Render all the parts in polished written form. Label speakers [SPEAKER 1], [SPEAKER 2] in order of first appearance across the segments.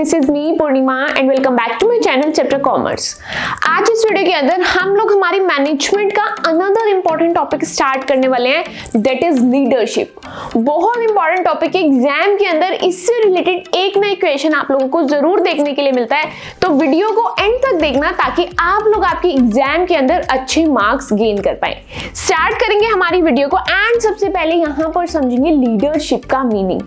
[SPEAKER 1] This is me Purnima and welcome back to my channel chapter commerce. आज इस video के अंदर हम लोग हमारी मैनेजमेंट का अनदर इंपॉर्टेंट टॉपिक स्टार्ट करने वाले हैं, दैट इज लीडरशिप। बहुत इंपॉर्टेंट टॉपिक है, एग्जाम के अंदर इससे रिलेटेड एक ना इक्वेशन आप लोगों को जरूर देखने के लिए मिलता है, तो वीडियो को एंड तक देखना ताकि आप लोग आपके एग्जाम के अंदर अच्छे मार्क्स गेन कर पाए। स्टार्ट करेंगे हमारी वीडियो को एंड सबसे पहले यहाँ पर समझेंगे लीडरशिप का मीनिंग।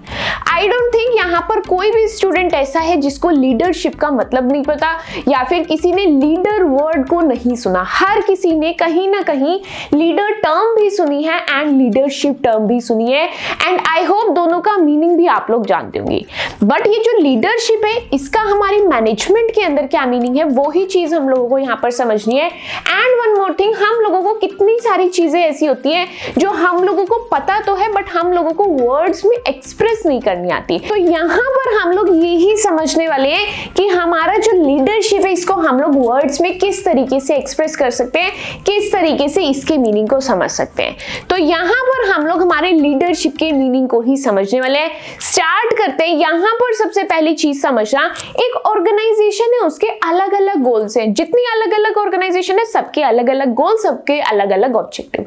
[SPEAKER 1] आई डोंट थिंक यहाँ पर कोई भी स्टूडेंट ऐसा है जिसको लीडरशिप का मतलब नहीं पता या फिर किसी ने लीडर वर्ड को नहीं सुना। हर किसी ने कहीं ना कहीं लीडर टर्म भी सुनी है एंड लीडरशिप टर्म भी सुनी है, एंड आई होप दोनों का मीनिंग भी आप लोग जानते होंगे। बट ये जो लीडरशिप है इसका हमारी मैनेजमेंट के अंदर क्या मीनिंग है, वो ही चीज हम लोगों को यहाँ पर समझनी है। एंड वन मोर थिंग, हम लोगों को कितनी सारी चीजें ऐसी होती हैं जो हम लोगों को पता तो है बट हम लोगों को वर्ड्स में एक्सप्रेस नहीं करनी आती। तो यहाँ पर हम लोग यही समझने वाले हैं कि हमारा जो लीडरशिप है इसको हम लोग वर्ड्स में किस तरीके से एक्सप्रेस कर सकते हैं, किस तरीके से इसके मीनिंग को समझ सकते हैं। तो यहाँ पर हम लोग हमारे लीडरशिप के मीनिंग को ही समझने वाले हैं। स्टार्ट करते हैं। यहाँ पर सबसे पहली चीज समझना, एक ऑर्गेनाइजेशन है उसके अलग अलग गोल्स हैं। जितनी अलग अलग ऑर्गेनाइजेशन है सबके अलग अलग गोल, सबके अलग अलग ऑब्जेक्टिव।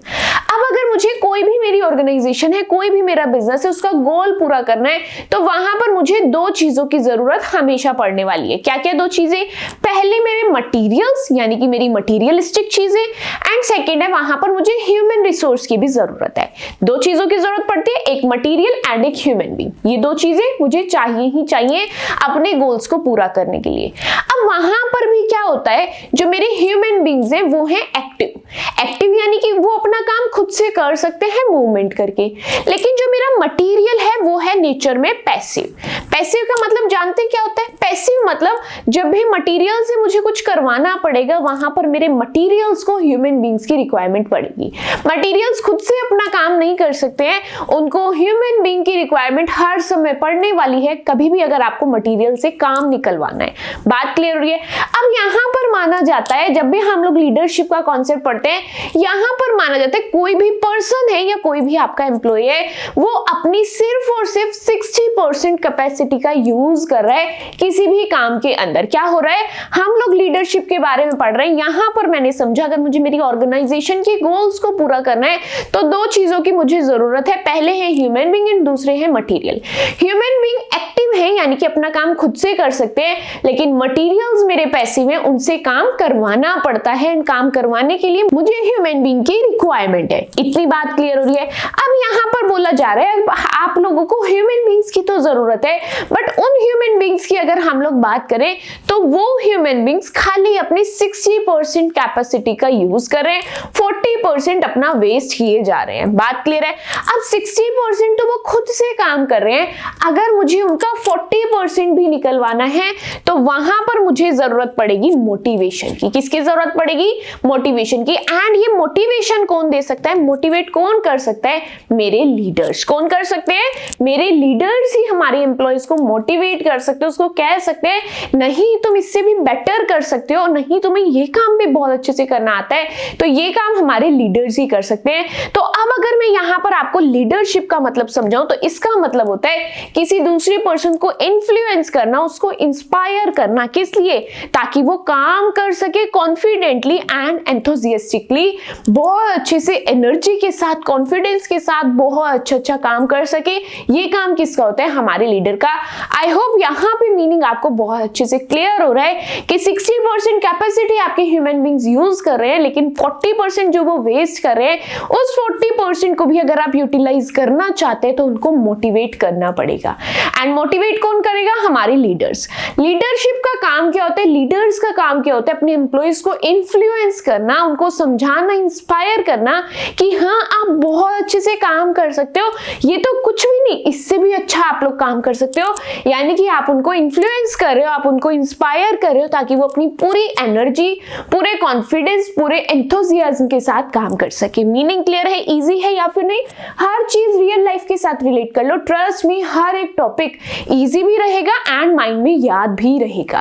[SPEAKER 1] अब अगर मुझे कोई भी मेरी ऑर्गेनाइजेशन है, कोई भी मेरा बिजनेस है, उसका गोल पूरा करना है तो वहां पर मुझे दो चीजों की जरूरत हमेशा पड़ने वाली है। क्या क्या दो चीजें? पहले मेरे मटेरियल्स यानी कि मेरी मटेरियलिस्टिक चीजें, एंड सेकंड है वहां पर मुझे ह्यूमन रिसोर्स की भी जरूरत है। दो चीजों की जरूरत पड़ती है, एक मटेरियल एंड एक ह्यूमन बीइंग। ये दो चीजें मुझे चाहिए ही चाहिए अपने गोल्स को पूरा करने के लिए। अब वहां पर भी क्या होता है, जो मेरे ह्यूमन बीइंग्स हैं वो है एक्टिव। एक्टिव यानी कि वो अपना काम खुद से कर सकते हैं मूवमेंट करके। लेकिन जो मेरा मटेरियल है वो है नेचर में पैसिव। पैसिव का मतलब जानते हैं क्या होता है? पैसिव मतलब जब भी मटेरियल से मुझे कुछ करवाना पड़ेगा वहां पर मेरे मटेरियल्स को ह्यूमन बीइंग्स की रिक्वायरमेंट पड़ेगी। मटेरियल्स खुद से अपना काम नहीं कर सकते हैं, उनको ह्यूमन बीइंग की रिक्वायरमेंट हर समय पड़ने वाली है, कभी भी अगर आपको मटेरियल से काम निकलवाना है। बात क्लियर हो रही है? अब यहाँ पर माना जाता है, जब भी हम लोग लीडरशिप का कॉन्सेप्ट पढ़ते हैं, यहाँ पर माना जाता है कोई भी पर्सन है या कोई भी आपका एम्प्लॉय है वो अपनी सिर्फ और सिर्फ 60% कैपेसिटी का यूज कर रहा है किसी भी काम के अंदर। क्या हो रहा है, हम लोग लीडरशिप के बारे में पढ़ रहे हैं। यहाँ पर मैंने समझा अगर मुझे मेरी ऑर्गेनाइजेशन के गोल्स को पूरा करना है तो दो चीजों की मुझे जरूरत है, पहले है ह्यूमन बीइंग एंड दूसरे है मटेरियल। ह्यूमन बीइंग एक्टिव है यानी कि अपना काम खुद से कर सकते हैं, लेकिन मटेरियल्स मेरे पैसिव हैं, उनसे काम करवाना पड़ता है, एंड काम करवाने के लिए मुझे ह्यूमन बीइंग की रिक्वायरमेंट है। इतनी बात क्लियर हो रही है? अब यहाँ पर बोला जा रहा है आप लोगों को ह्यूमन बीइंग्स की तो जरूरत है, बट उन ह्यूमन बीइंग्स की अगर हम लोग बात करें तो वो ह्यूमन बीइंग्स खाली अपनी 60% कैपेसिटी का यूज कर रहे हैं, 40% अपना वेस्ट किए जा रहे हैं। बात क्लियर है? अब 60% तो वो खुद से काम कर रहे हैं, अगर मुझे उनका 40% भी निकलवाना है तो वहां पर मुझे जरूरत पड़ेगी मोटिवेशन की। किसकी जरूरत पड़ेगी? मोटिवेशन की। एंड ये मोटिवेशन कौन दे सकता है, मोटिवेट कौन कर सकता है? मेरे लीडर्स। कौन कर सकते हैं? मेरे लीडर्स ही हमारे एम्प्लॉयज को मोटिवेट कर सकते हैं, उसको कह सकते हैं नहीं तुम इससे भी बेटर कर सकते हो, नहीं तुम्हें ये काम भी बहुत अच्छे से करना आता है, तो ये काम हमारे लीडर्स ही कर सकते हैं। तो अब अगर मैं यहाँ पर आपको लीडरशिप का मतलब समझाऊं तो इसका मतलब होता है किसी दूसरे पर्सन को इन्फ्लुएंस करना, उसको इंस्पायर करना। किस लिए? ताकि वो काम कर सके कॉन्फिडेंटली एंड एंथुसियास्टिकली, बहुत अच्छे से एनर्जी के साथ, कॉन्फिडेंस के साथ बहुत अच्छा काम कर सके। ये काम किसका होता है? हमारे लीडर का। आई होप यहाँ पे मीनिंग आपको बहुत अच्छे से क्लियर हो रहा है कि 60% कैपेसिटी आपके ह्यूमन बीइंग्स यूज कर रहे हैं, लेकिन 40% जो वो वेस्ट कर रहे हैं, उस 40% को भी अगर आप यूटिलाइज करना चाहते हैं तो उनको मोटिवेट करना पड़ेगा। एंड मोटिवेट कौन करेगा? हमारे लीडर्स। लीडरशिप का काम क्या होता है? लीडर्स का काम क्या होता है? अपने एम्प्लॉयज को इन्फ्लुएंस करना, उनको समझाना, इंस्पायर करना कि हाँ आप बहुत अच्छे से काम कर सकते हो, ये तो कुछ भी नहीं, इससे भी अच्छा आप लोग काम कर सकते हो। यानी कि आप उनको इन्फ्लुएंस कर रहे हो, आप उनको इंस्पायर कर रहे हो ताकि वो अपनी पूरी एनर्जी, पूरे कॉन्फिडेंस, पूरे एंथुसियाज्म के साथ काम कर सके। मीनिंग क्लियर है? इजी है या फिर नहीं? हर चीज रियल लाइफ के साथ रिलेट कर लो, ट्रस्ट मी हर एक टॉपिक इजी भी रहेगा एंड माइंड में याद भी रहेगा।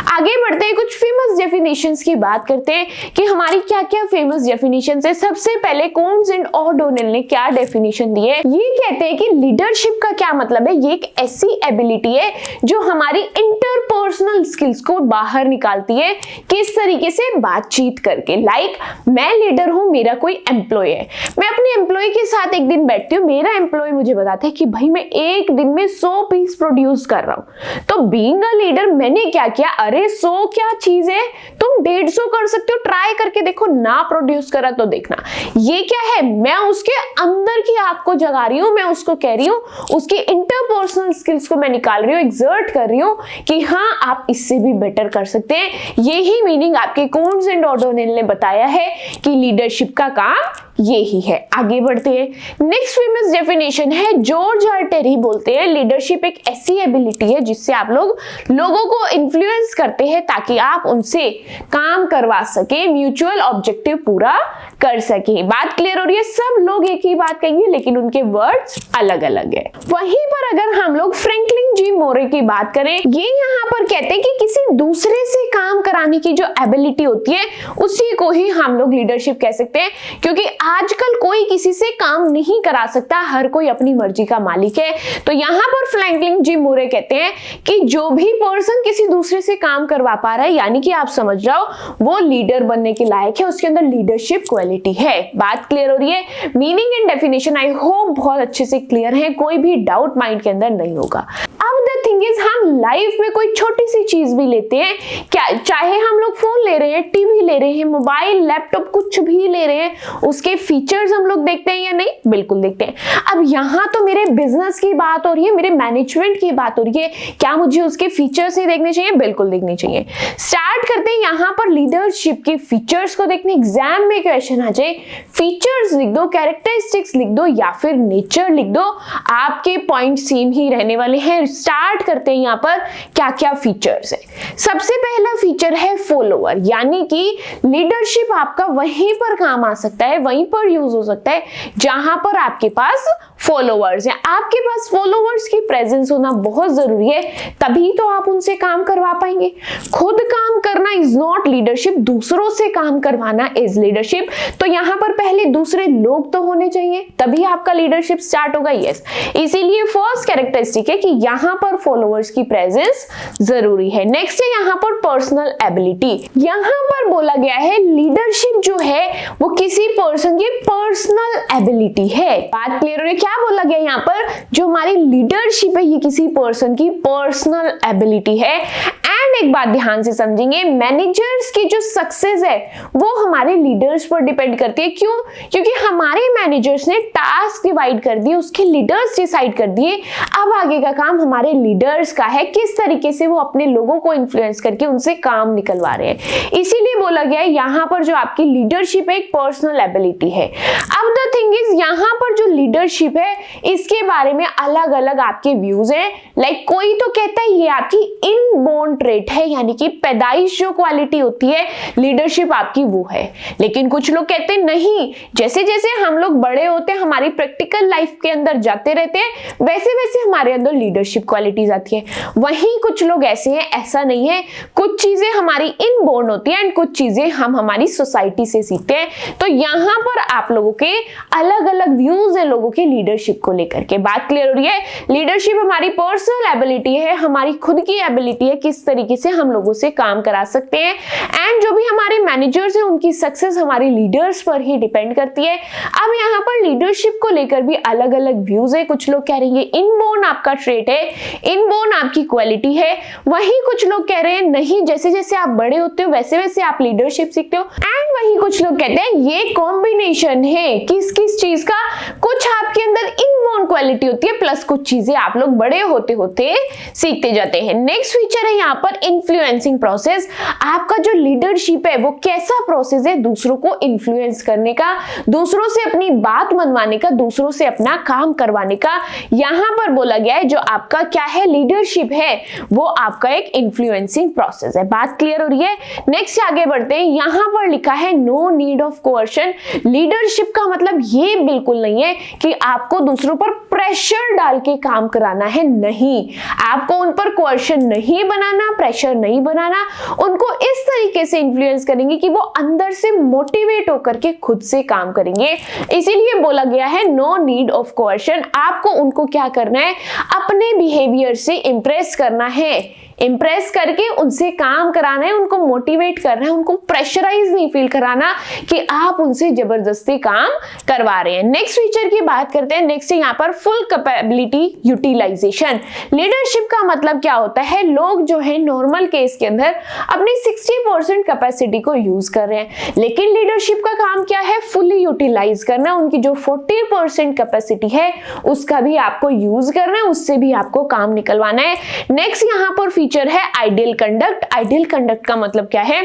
[SPEAKER 1] आगे बढ़ते हैं, कुछ फेमस डेफिनेशंस की बात करते हैं कि हमारी क्या क्या फेमस डेफिनेशंस है। सबसे पहले कोन्स एंड ओडोनेल ने क्या डेफिनेशन दी है? ये कहते हैं कि लीडरशिप का क्या मतलब है? ये एक ऐसी एबिलिटी है जो हमारी इंटरपर्सनल इंटरपर्सनल स्किल्स को बाहर निकालती है। किस तरीके से? बातचीत करके। लाइक मैं लीडर हूं, मेरा कोई एम्प्लॉय है, मैं अपने एम्प्लॉय के साथ एक दिन बैठती हूँ, मेरा एम्प्लॉय मुझे बताता है कि भाई मैं एक दिन में 100 पीस प्रोड्यूस कर रहा हूं। तो बीइंग अ लीडर मैंने क्या किया, अरे 100 क्या चीज है, तुम 150 कर सकते हो, ट्राई करके देखो, ना प्रोड्यूस करा तो देखना। ये क्या है, मैं उसके अंदर की आग को जगा रही हूं, मैं उसको कह रही हूं, उसकी इंटरपर्सनल स्किल्स को मैं निकाल रही हूं, एक्सर्ट कर रही हूं कि हाँ आप इससे भी बेटर कर सकते हैं। यही मीनिंग आपके कोन्स एंड ओडोनिल ने बताया है कि लीडरशिप का काम यही है। आगे बढ़ते हैं। नेक्स्ट फेमस डेफिनेशन है, जॉर्ज आर टेरी बोलते हैं लीडरशिप एक ऐसी एबिलिटी है जिससे आप लोगों को इन्फ्लुएंस करते हैं ताकि आप उनसे काम करवा सके, म्यूचुअल ऑब्जेक्टिव पूरा कर सके। बात क्लियर हो रही है? सब लोग एक ही बात कहेंगे लेकिन उनके वर्ड्स अलग अलग है। वहीं पर अगर हम लोग फ्रैंकलिन जी मोरे की बात करें, ये यहाँ पर कहते हैं कि किसी दूसरे से काम कराने की जो एबिलिटी होती है उसी को ही हम लोग लीडरशिप कह सकते हैं, क्योंकि आजकल कोई किसी से काम नहीं करा सकता, हर कोई अपनी मर्जी का मालिक है। तो यहाँ पर फ्रैंकलिन जी मोरे कहते हैं कि जो भी पर्सन किसी दूसरे से काम करवा पा रहा है, यानी कि आप समझ जाओ वो लीडर बनने के लायक है, उसके अंदर लीडरशिप क्वालिटी है। बात क्लियर हो रही है? Meaning and definition I hope बहुत अच्छे से क्लियर है, कोई भी डाउट माइंड के अंदर नहीं होगा। अब द थिंग इज, हम लाइफ में कोई छोटी सी चीज भी लेते हैं, क्या चाहे हम लोग फोन ले रहे हैं, टीवी ले रहे हैं, मोबाइल लैपटॉप कुछ भी ले रहे हैं, उसके फीचर्स हम लोग देखते हैं या नहीं? बिल्कुल देखते हैं। अब यहाँ तो मेरे बिजनेस की बात हो रही है, मेरे मैनेजमेंट की बात हो रही है, क्या मुझे उसके फीचर्स ही देखने चाहिए? बिल्कुल देखने चाहिए। स्टार्ट करते हैं यहाँ पर लीडरशिप के फीचर्स को देखने। एग्जाम में क्वेश्चन आ जाए, फीचर्स लिख दो, कैरेक्टरिस्टिक्स लिख दो या फिर नेचर लिख दो, आपके पॉइंट सेम ही रहने वाले हैं। स्टार्ट करते हैं यहाँ पर क्या क्या फीचर्स है। सबसे पहला फीचर है फॉलोअर, यानी कि लीडरशिप आपका वहीं पर काम आ सकता है, वहीं पर यूज हो सकता है जहां पर आपके पास फॉलोअर्स हैं। आपके पास फॉलोअर्स की प्रेजेंस होना बहुत जरूरी है, तभी तो आप उनसे काम करवा पाएंगे। खुद काम करना इज नॉट लीडरशिप, दूसरों से काम करवाना इज लीडरशिप। तो यहाँ पर पहले दूसरे लोग तो होने चाहिए, तभी आपका लीडरशिप स्टार्ट होगा। यस, इसीलिए फर्स्ट कैरेक्टरिस्टिक है कि यहाँ पर फॉलोअर्स की प्रेजेंस जरूरी है। नेक्स्ट है यहाँ पर पर्सनल एबिलिटी। यहाँ पर बोला गया है लीडरशिप जो है वो किसी पर्सन की पर्सनल एबिलिटी है। बात क्लियर हो रही है? क्या बोला गया यहाँ पर, जो हमारी लीडरशिप है ये किसी पर्सन की पर्सनल एबिलिटी है। एंड एक बात ध्यान से समझेंगे, मैनेजर्स की जो सक्सेस है वो हमारे लीडर्स पर डिपेंड करती है। क्यों? क्योंकि हमारे मैनेजर्स ने टास्क डिवाइड कर दिए, उसके लीडर्स डिसाइड कर दिए, अब आगे का काम हमारे लीडर्स का है, किस तरीके से वो अपने लोगों को इन्फ्लुएंस करके उनसे काम निकलवा रहे हैं। इसीलिए बोला गया है यहाँ पर जो आपकी लीडरशिप है एक पर्सनल एबिलिटी है। अब द थिंग इज, यहाँ पर जो लीडरशिप है इसके बारे में अलग अलग आपके व्यूज हैं। लाइक कोई तो कहता है ये आपकी इनबोर्न ट्रेट है, यानी कि पैदाइश जो क्वालिटी होती है लीडरशिप आपकी वो है। लेकिन कुछ लोग कहते हैं नहीं, जैसे जैसे हम लोग बड़े होते हैं, हमारी प्रैक्टिकल लाइफ के अंदर जाते रहते हैं, वैसे वैसे हमारे अंदर लीडरशिप क्वालिटीज आती है। वहीं कुछ लोग ऐसे हैं, ऐसा नहीं है, कुछ चीजें हमारी इनबोर्न होती है एंड कुछ चीजें हम हमारी सोसाइटी से सीखते हैं। तो यहाँ पर आप लोगों के अलग अलग व्यूज है लोगों के लीडरशिप को लेकर के। बात क्लियर हो रही है? लीडरशिप हमारी पर्सनल एबिलिटी है, हमारी खुद की एबिलिटी है, किस तरीके से हम लोगों से काम करा सकते हैं। एंड जो भी हमारे मैनेजर्स हैं उनकी सक्सेस हमारे लीडर्स पर ही डिपेंड करती है। अब यहाँ पर लीडरशिप को लेकर भी अलग अलग व्यूज है। कुछ लोग कह रहे हैं इनबोर्न आपका ट्रेट है, इनबोर्न आपकी क्वालिटी है। वहीं कुछ लोग कह रहे हैं नहीं, जैसे जैसे आप बड़े होते हो वैसे वैसे आप लीडरशिप सीखते हो। एंड वहीं कुछ लोग कहते हैं ये कॉम्बिनेशन है किस किस चीज का, कुछ आपके अंदर इनबोर्न क्वालिटी होती है प्लस कुछ चीजें आप लोग बड़े होते होते सीखते जाते हैं। नेक्स्ट फीचर है यहाँ पर इन्फ्लुएंसिंग प्रोसेस। आपका जो लीडरशिप है वो कैसा प्रोसेस है दूसरों को इन्फ्लुएंस करने का, दूसरों से अपनी बात मनवाने का, दूसरों से अपना काम करवाने का। यहाँ पर बोला गया है जो आपका क्या है लीडरशिप है वो आपका एक इन्फ्लुएंसिंग प्रोसेस है। बात क्लियर हो रही है? नेक्स्ट आगे बढ़ते हैं। यहाँ पर लिखा है no need of coercion. Leadership का मतलब ये बिल्कुल नहीं है कि आपको दूसरों पर प्रेशर डाल के काम कराना है, नहीं, आपको उन पर कोअर्शन नहीं बनाना, प्रेशर नहीं बनाना, उनको इस तरीके से इन्फ्लुएंस करेंगे कि वो अंदर से मोटिवेट होकर के खुद से काम करेंगे। इसीलिए बोला गया है नो नीड ऑफ कोअर्शन। आपको उनको क्या करना है, अपने बिहेवियर से इंप्रेस करना है, इंप्रेस करके उनसे काम कराना है, उनको मोटिवेट करना है, उनको प्रेशराइज नहीं फील कराना कि आप उनसे जबरदस्ती काम करवा रहे हैं। नेक्स्ट फीचर की बात करते हैं। नेक्स्ट यहाँ पर फुल कैपेबिलिटी यूटिलाइजेशन। लीडरशिप का मतलब क्या होता है? लोग जो है नॉर्मल केस के अंदर अपनी 60% कैपेसिटी को यूज कर रहे हैं, लेकिन लीडरशिप का काम क्या है? फुली यूटिलाइज करना, उनकी जो 40% कैपेसिटी है उसका भी आपको यूज करना है, उससे भी आपको काम निकलवाना है। नेक्स्ट यहाँ पर फीचर है आइडियल कंडक्ट। आइडियल कंडक्ट का मतलब क्या है?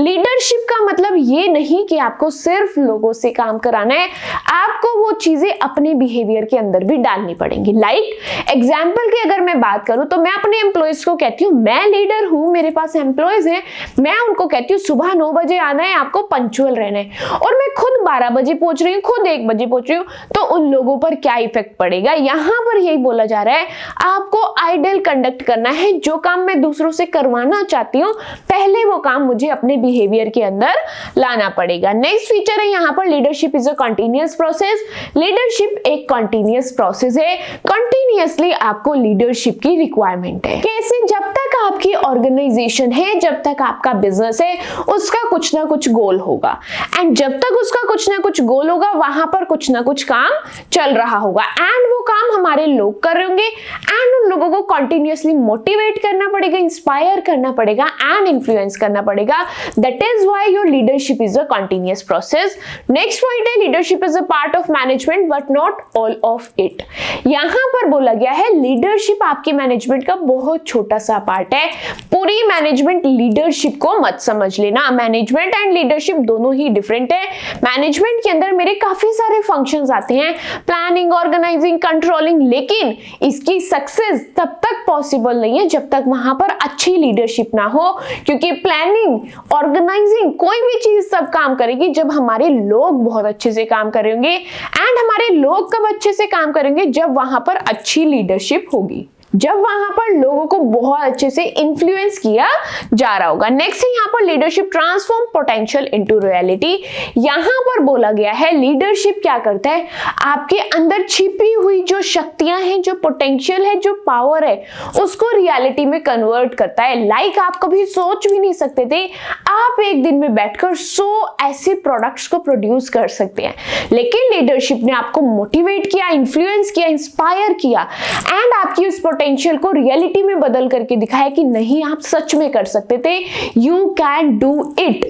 [SPEAKER 1] लीडरशिप का मतलब ये नहीं कि आपको सिर्फ लोगों से काम कराना है, आपको वो चीजें अपने बिहेवियर के अंदर भी डालनी पड़ेंगी। लाइक एग्जाम्पल की अगर मैं बात करूं तो मैं अपने एम्प्लॉयज को कहती हूँ, मैं लीडर हूं, मेरे पास एम्प्लॉयज हैं, मैं उनको कहती हूँ सुबह 9 बजे आना है, आपको पंक्चुअल रहना है, और मैं खुद 12 बजे पहुंच रही हूँ, खुद 1 बजे पहुंच रही हूँ, तो उन लोगों पर क्या इफेक्ट पड़ेगा? यहां पर यही बोला जा रहा है, आपको आइडियल कंडक्ट करना है। जो काम मैं दूसरों से करवाना चाहती हूँ, पहले वो काम मुझे अपने बिहेवियर के अंदर लाना पड़ेगा। नेक्स्ट फीचर है यहाँ पर leadership is a continuous process. Leadership एक कंटिन्यूअस प्रोसेस है, कंटिन्यूअसली आपको लीडरशिप की रिक्वायरमेंट है। कैसे? जब तक आपकी ऑर्गेनाइजेशन है, जब तक आपका बिजनेस है, उसका कुछ ना कुछ गोल होगा, एंड जब तक उसका कुछ ना कुछ गोल होगा, वहां पर कुछ ना कुछ काम चल रहा होगा, एंड वो काम हमारे लोग कर रहे होंगे, एंड उन लोगों को कंटिन्यूअसली मोटिवेट करना पड़ेगा, इंस्पायर करना पड़ेगा, एंड इन्फ्लुएंस करना पड़ेगा। That is why your leadership is a continuous process. Next point है leadership is a part of management but not all of it. यहां पर बोला गया है लीडरशिप आपके मैनेजमेंट का बहुत छोटा सा पार्ट है, पूरी मैनेजमेंट लीडरशिप को मत समझ लेना। मैनेजमेंट एंड लीडरशिप दोनों ही डिफरेंट है। मैनेजमेंट के अंदर मेरे काफी सारे फंक्शंस आते हैं, प्लानिंग, ऑर्गेनाइजिंग, कंट्रोलिंग, लेकिन इसकी सक्सेस तब तक पॉसिबल नहीं है जब तक वहां पर अच्छी लीडरशिप ना हो, क्योंकि प्लानिंग, ऑर्गेनाइजिंग, कोई भी चीज सब काम करेगी जब हमारे लोग बहुत अच्छे से काम करेंगे, एंड हमारे लोग कब अच्छे से काम करेंगे? जब वहां पर अच्छी लीडरशिप होगी, जब वहां पर लोगों को बहुत अच्छे से इन्फ्लुएंस किया जा रहा होगा। नेक्स्ट है यहाँ पर leadership transform potential into reality. यहां पर बोला गया है लीडरशिप क्या करता है? आपके अंदर छिपी हुई जो शक्तियां हैं, जो पोटेंशियल है, जो पावर है, उसको रियलिटी में कन्वर्ट करता है। लाइक आप कभी सोच भी नहीं सकते थे आप एक दिन में बैठकर 100 ऐसे प्रोडक्ट्स को प्रोड्यूस कर सकते हैं, लेकिन लीडरशिप ने आपको मोटिवेट किया, इन्फ्लुएंस किया, इंस्पायर किया, एंड आपकी उस पोटेंशियल को रियलिटी में बदल करके दिखाया कि नहीं, आप सच में कर सकते थे। You can do it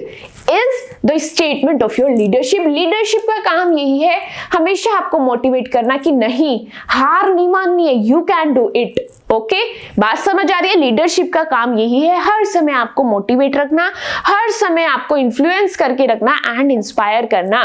[SPEAKER 1] is the statement of your leadership. Leadership का काम यही है, हमेशा आपको मोटिवेट करना कि नहीं, हार नहीं माननी है, you can do it. Okay, बात समझ आ रही है? लीडरशिप का काम यही है, हर समय आपको मोटिवेट रखना, हर समय आपको इन्फ्लुएंस करके रखना एंड इंस्पायर करना।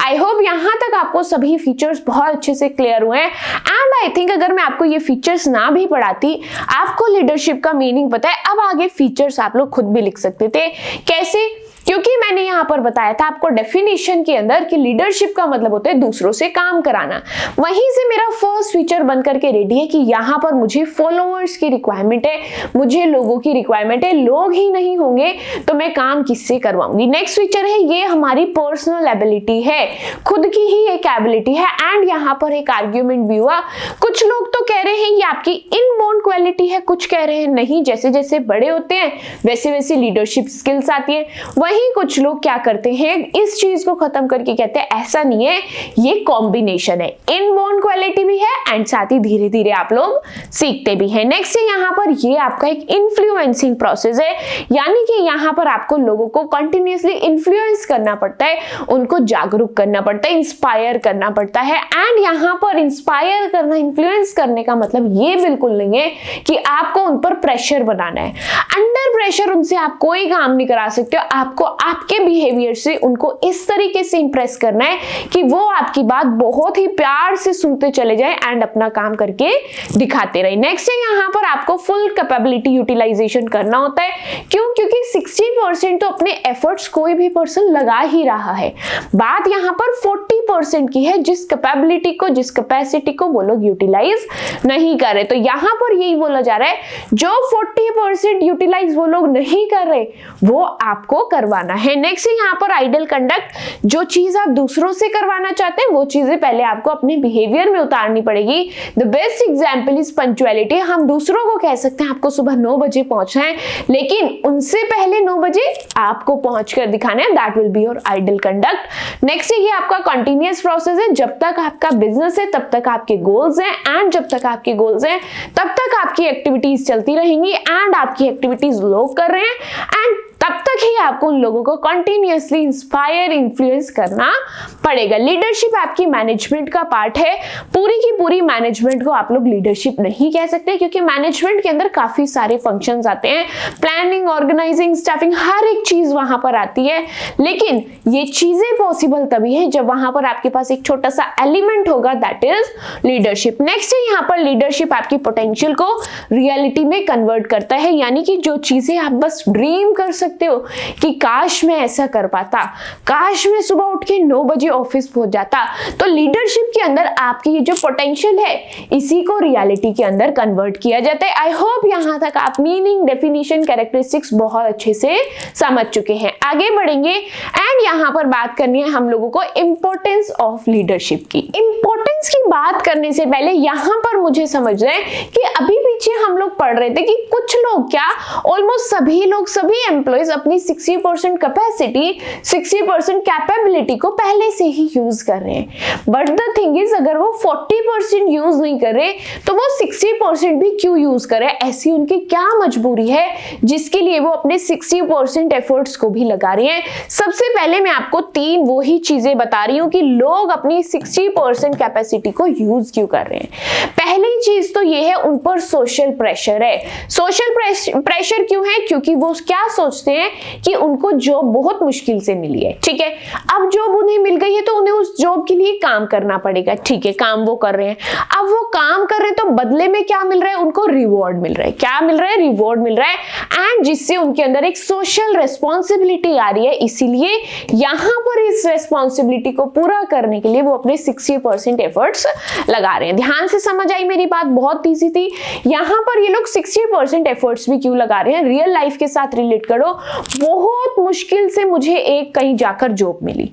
[SPEAKER 1] आई होप यहां तक आपको सभी फीचर्स बहुत अच्छे से क्लियर हुए हैं, एंड आई थिंक अगर मैं आपको ये फीचर्स ना भी पढ़ाती, आपको लीडरशिप का मीनिंग पता है, अब आगे फीचर्स आप लोग खुद भी लिख सकते थे। कैसे? क्योंकि मैंने यहां पर बताया था आपको डेफिनेशन के अंदर कि लीडरशिप का मतलब होता है दूसरों से काम कराना। वहीं से मेरा फर्स्ट फीचर बन करके रेडी है कि यहां पर मुझे फॉलोअर्स की रिक्वायरमेंट है, मुझे लोगों की रिक्वायरमेंट है। लोग ही नहीं होंगे तो मैं काम किससे करवाऊंगी? नेक्स्ट फीचर है, ये हमारी पर्सनल एबिलिटी है, खुद की ही एक एबिलिटी है। एंड यहां पर एक आर्ग्यूमेंट भी हुआ, कुछ लोग तो कह रहे हैं ये आपकी इनबॉर्न क्वालिटी है, कुछ कह रहे हैं नहीं, जैसे जैसे बड़े होते हैं वैसे वैसे लीडरशिप स्किल्स आती है। वहीं कुछ लोग क्या करते हैं, इस चीज को खत्म करके कहते हैं ऐसा नहीं है, ये कॉम्बिनेशन है, इनबॉर्न क्वालिटी भी है एंड साथ ही धीरे धीरे आप लोग सीखते भी हैं। नेक्स्ट है यहाँ पर ये आपका एक इन्फ्लुएंसिंग प्रोसेस है, यानी कि यहाँ पर आपको लोगों को कंटिन्यूअसली इन्फ्लुएंस करना पड़ता है, उनको जागरूक करना पड़ता है, इंस्पायर करना पड़ता है। एंड यहाँ पर इंस्पायर करना, इन्फ्लुएंस करने का मतलब ये बिल्कुल नहीं है कि आपको उन पर प्रेशर बनाना है। अंडर प्रेशर उनसे आप कोई काम नहीं करा सकते हो, आपको आपके बिहेवियर से उनको इस तरीके से इंप्रेस करना है कि वो आपकी बात बहुत ही प्यार से सुनते चले जाएं एंड अपना काम करके दिखाते रहे। नेक्स्ट है यहाँ पर आपको फुल कैपेबिलिटी यूटिलाइजेशन करना होता है। क्यों? क्योंकि 60% तो अपने एफर्ट्स कोई भी पर्सन लगा ही रहा है, बात यहाँ पर 40% की है, जिस कैपेबिलिटी को, जिस कैपेसिटी को वो लोग यूटिलाइज नहीं कर रहे। तो यहाँ पर यही बोला जा रहा है जो 40% यूटिलाइज वो लोग नहीं कर रहे वो आपको करवाना है। नेक्स्ट है यहाँ पर आइडल कंडक्ट, जो चीज आप दूसरों से करवाना चाहते हैं वो चीजें पहले आपको अपने बिहेवियर में उतारनी पड़ेगी। The best example is punctuality. हम दूसरों को कह सकते हैं आपको सुबह 9 बजे पहुंचना है, लेकिन उनसे पहले 9 बजे आपको पहुंच कर दिखाना है, that will be your ideal conduct. Next है ये आपका कंटिन्यूअस प्रोसेस है, जब तक आपका बिजनेस है तब तक आपके गोल्स हैं, एंड जब तक आपके गोल्स हैं तब तक आपकी एक्टिविटीज चलती रहेंगी, एंड आपकी एक्टिविटीज लोग कर रहे हैं, एंड तब तक ही आपको उन लोगों को कंटिन्यूअसली इंस्पायर इन्फ्लुएंस करना पड़ेगा। लीडरशिप आपकी मैनेजमेंट का पार्ट है। पूरी की पूरी मैनेजमेंट को आप लोग लीडरशिप नहीं कह सकते, क्योंकि मैनेजमेंट के अंदर काफी सारे फंक्शंस आते हैं, प्लानिंग, ऑर्गेनाइजिंग, स्टाफिंग, हर एक चीज वहां पर आती है। लेकिन ये चीजें पॉसिबल तभी है जब वहां पर आपके पास एक छोटा सा एलिमेंट होगा, दैट इज लीडरशिप। नेक्स्ट है यहाँ पर लीडरशिप आपकी पोटेंशियल को रियलिटी में कन्वर्ट करता है, यानी कि जो चीजें आप बस ड्रीम कर सकते हो कि काश मैं ऐसा कर पाता, काश मैं सुबह उठ के 9 बजे ऑफिस पहुंच जाता, तो लीडरशिप के अंदर आपकी ये जो पोटेंशियल है इसी को रियलिटी के अंदर कन्वर्ट किया जाता है। आई होप यहां तक आप मीनिंग, डेफिनेशन, कैरेक्टरिस्टिक्स बहुत अच्छे से समझ चुके हैं। आगे बढ़ेंगे एंड यहां पर बात करनी है हम लोगों को इंपॉर्टेंस ऑफ लीडरशिप की। इंपॉर्टेंस की बात करने से पहले यहां पर मुझे समझना है कि अभी पीछे हम लोग पढ़ रहे थे कि कुछ लोग क्या, ऑलमोस्ट सभी लोग, सभी एम्प्लॉय अपनी 60% कैपेसिटी, 60% कैपेबिलिटी को पहले से ही यूज कर रहे हैं। बट द थिंग इज, अगर वो 40% यूज नहीं कर रहे तो वो 60% भी क्यों यूज कर रहे हैं? ऐसी उनकी क्या मजबूरी है जिसके लिए वो अपने 60% एफर्ट्स को भी लगा रहे हैं? सबसे पहले मैं आपको 3 वही चीजें बता रही हूं कि लोग अपनी 60% कैपेसिटी को यूज क्यों कर रहे हैं। पहली चीज तो ये है, उन पर सोशल प्रेशर है। सोशल प्रेशर क्यों है? क्योंकि वो क्या सोचते हैं कि उनको जॉब बहुत मुश्किल से मिली है, ठीक है, अब जॉब उन्हें मिल गई है तो उन्हें उस जॉब के लिए काम करना पड़ेगा, ठीक है, काम वो कर रहे हैं। अब वो काम कर रहे हैं तो बदले में क्या मिल रहा है? उनको रिवॉर्ड मिल रहा है। क्या मिल रहा है? रिवॉर्ड मिल रहा है, एंड जिससे उनके अंदर एक सोशल रेस्पॉन्सिबिलिटी आ रही है। इसीलिए यहां पर इस रेस्पॉन्सिबिलिटी को पूरा करने के लिए वो अपने 60% एफर्ट्स लगा रहे हैं। ध्यान से समझ आई मेरी बात? बहुत ईजी थी। यहां पर ये लोग 60% एफर्ट्स भी क्यों लगा रहे हैं? रियल लाइफ के साथ रिलेट करो। बहुत मुश्किल से मुझे एक कहीं जाकर जॉब मिली,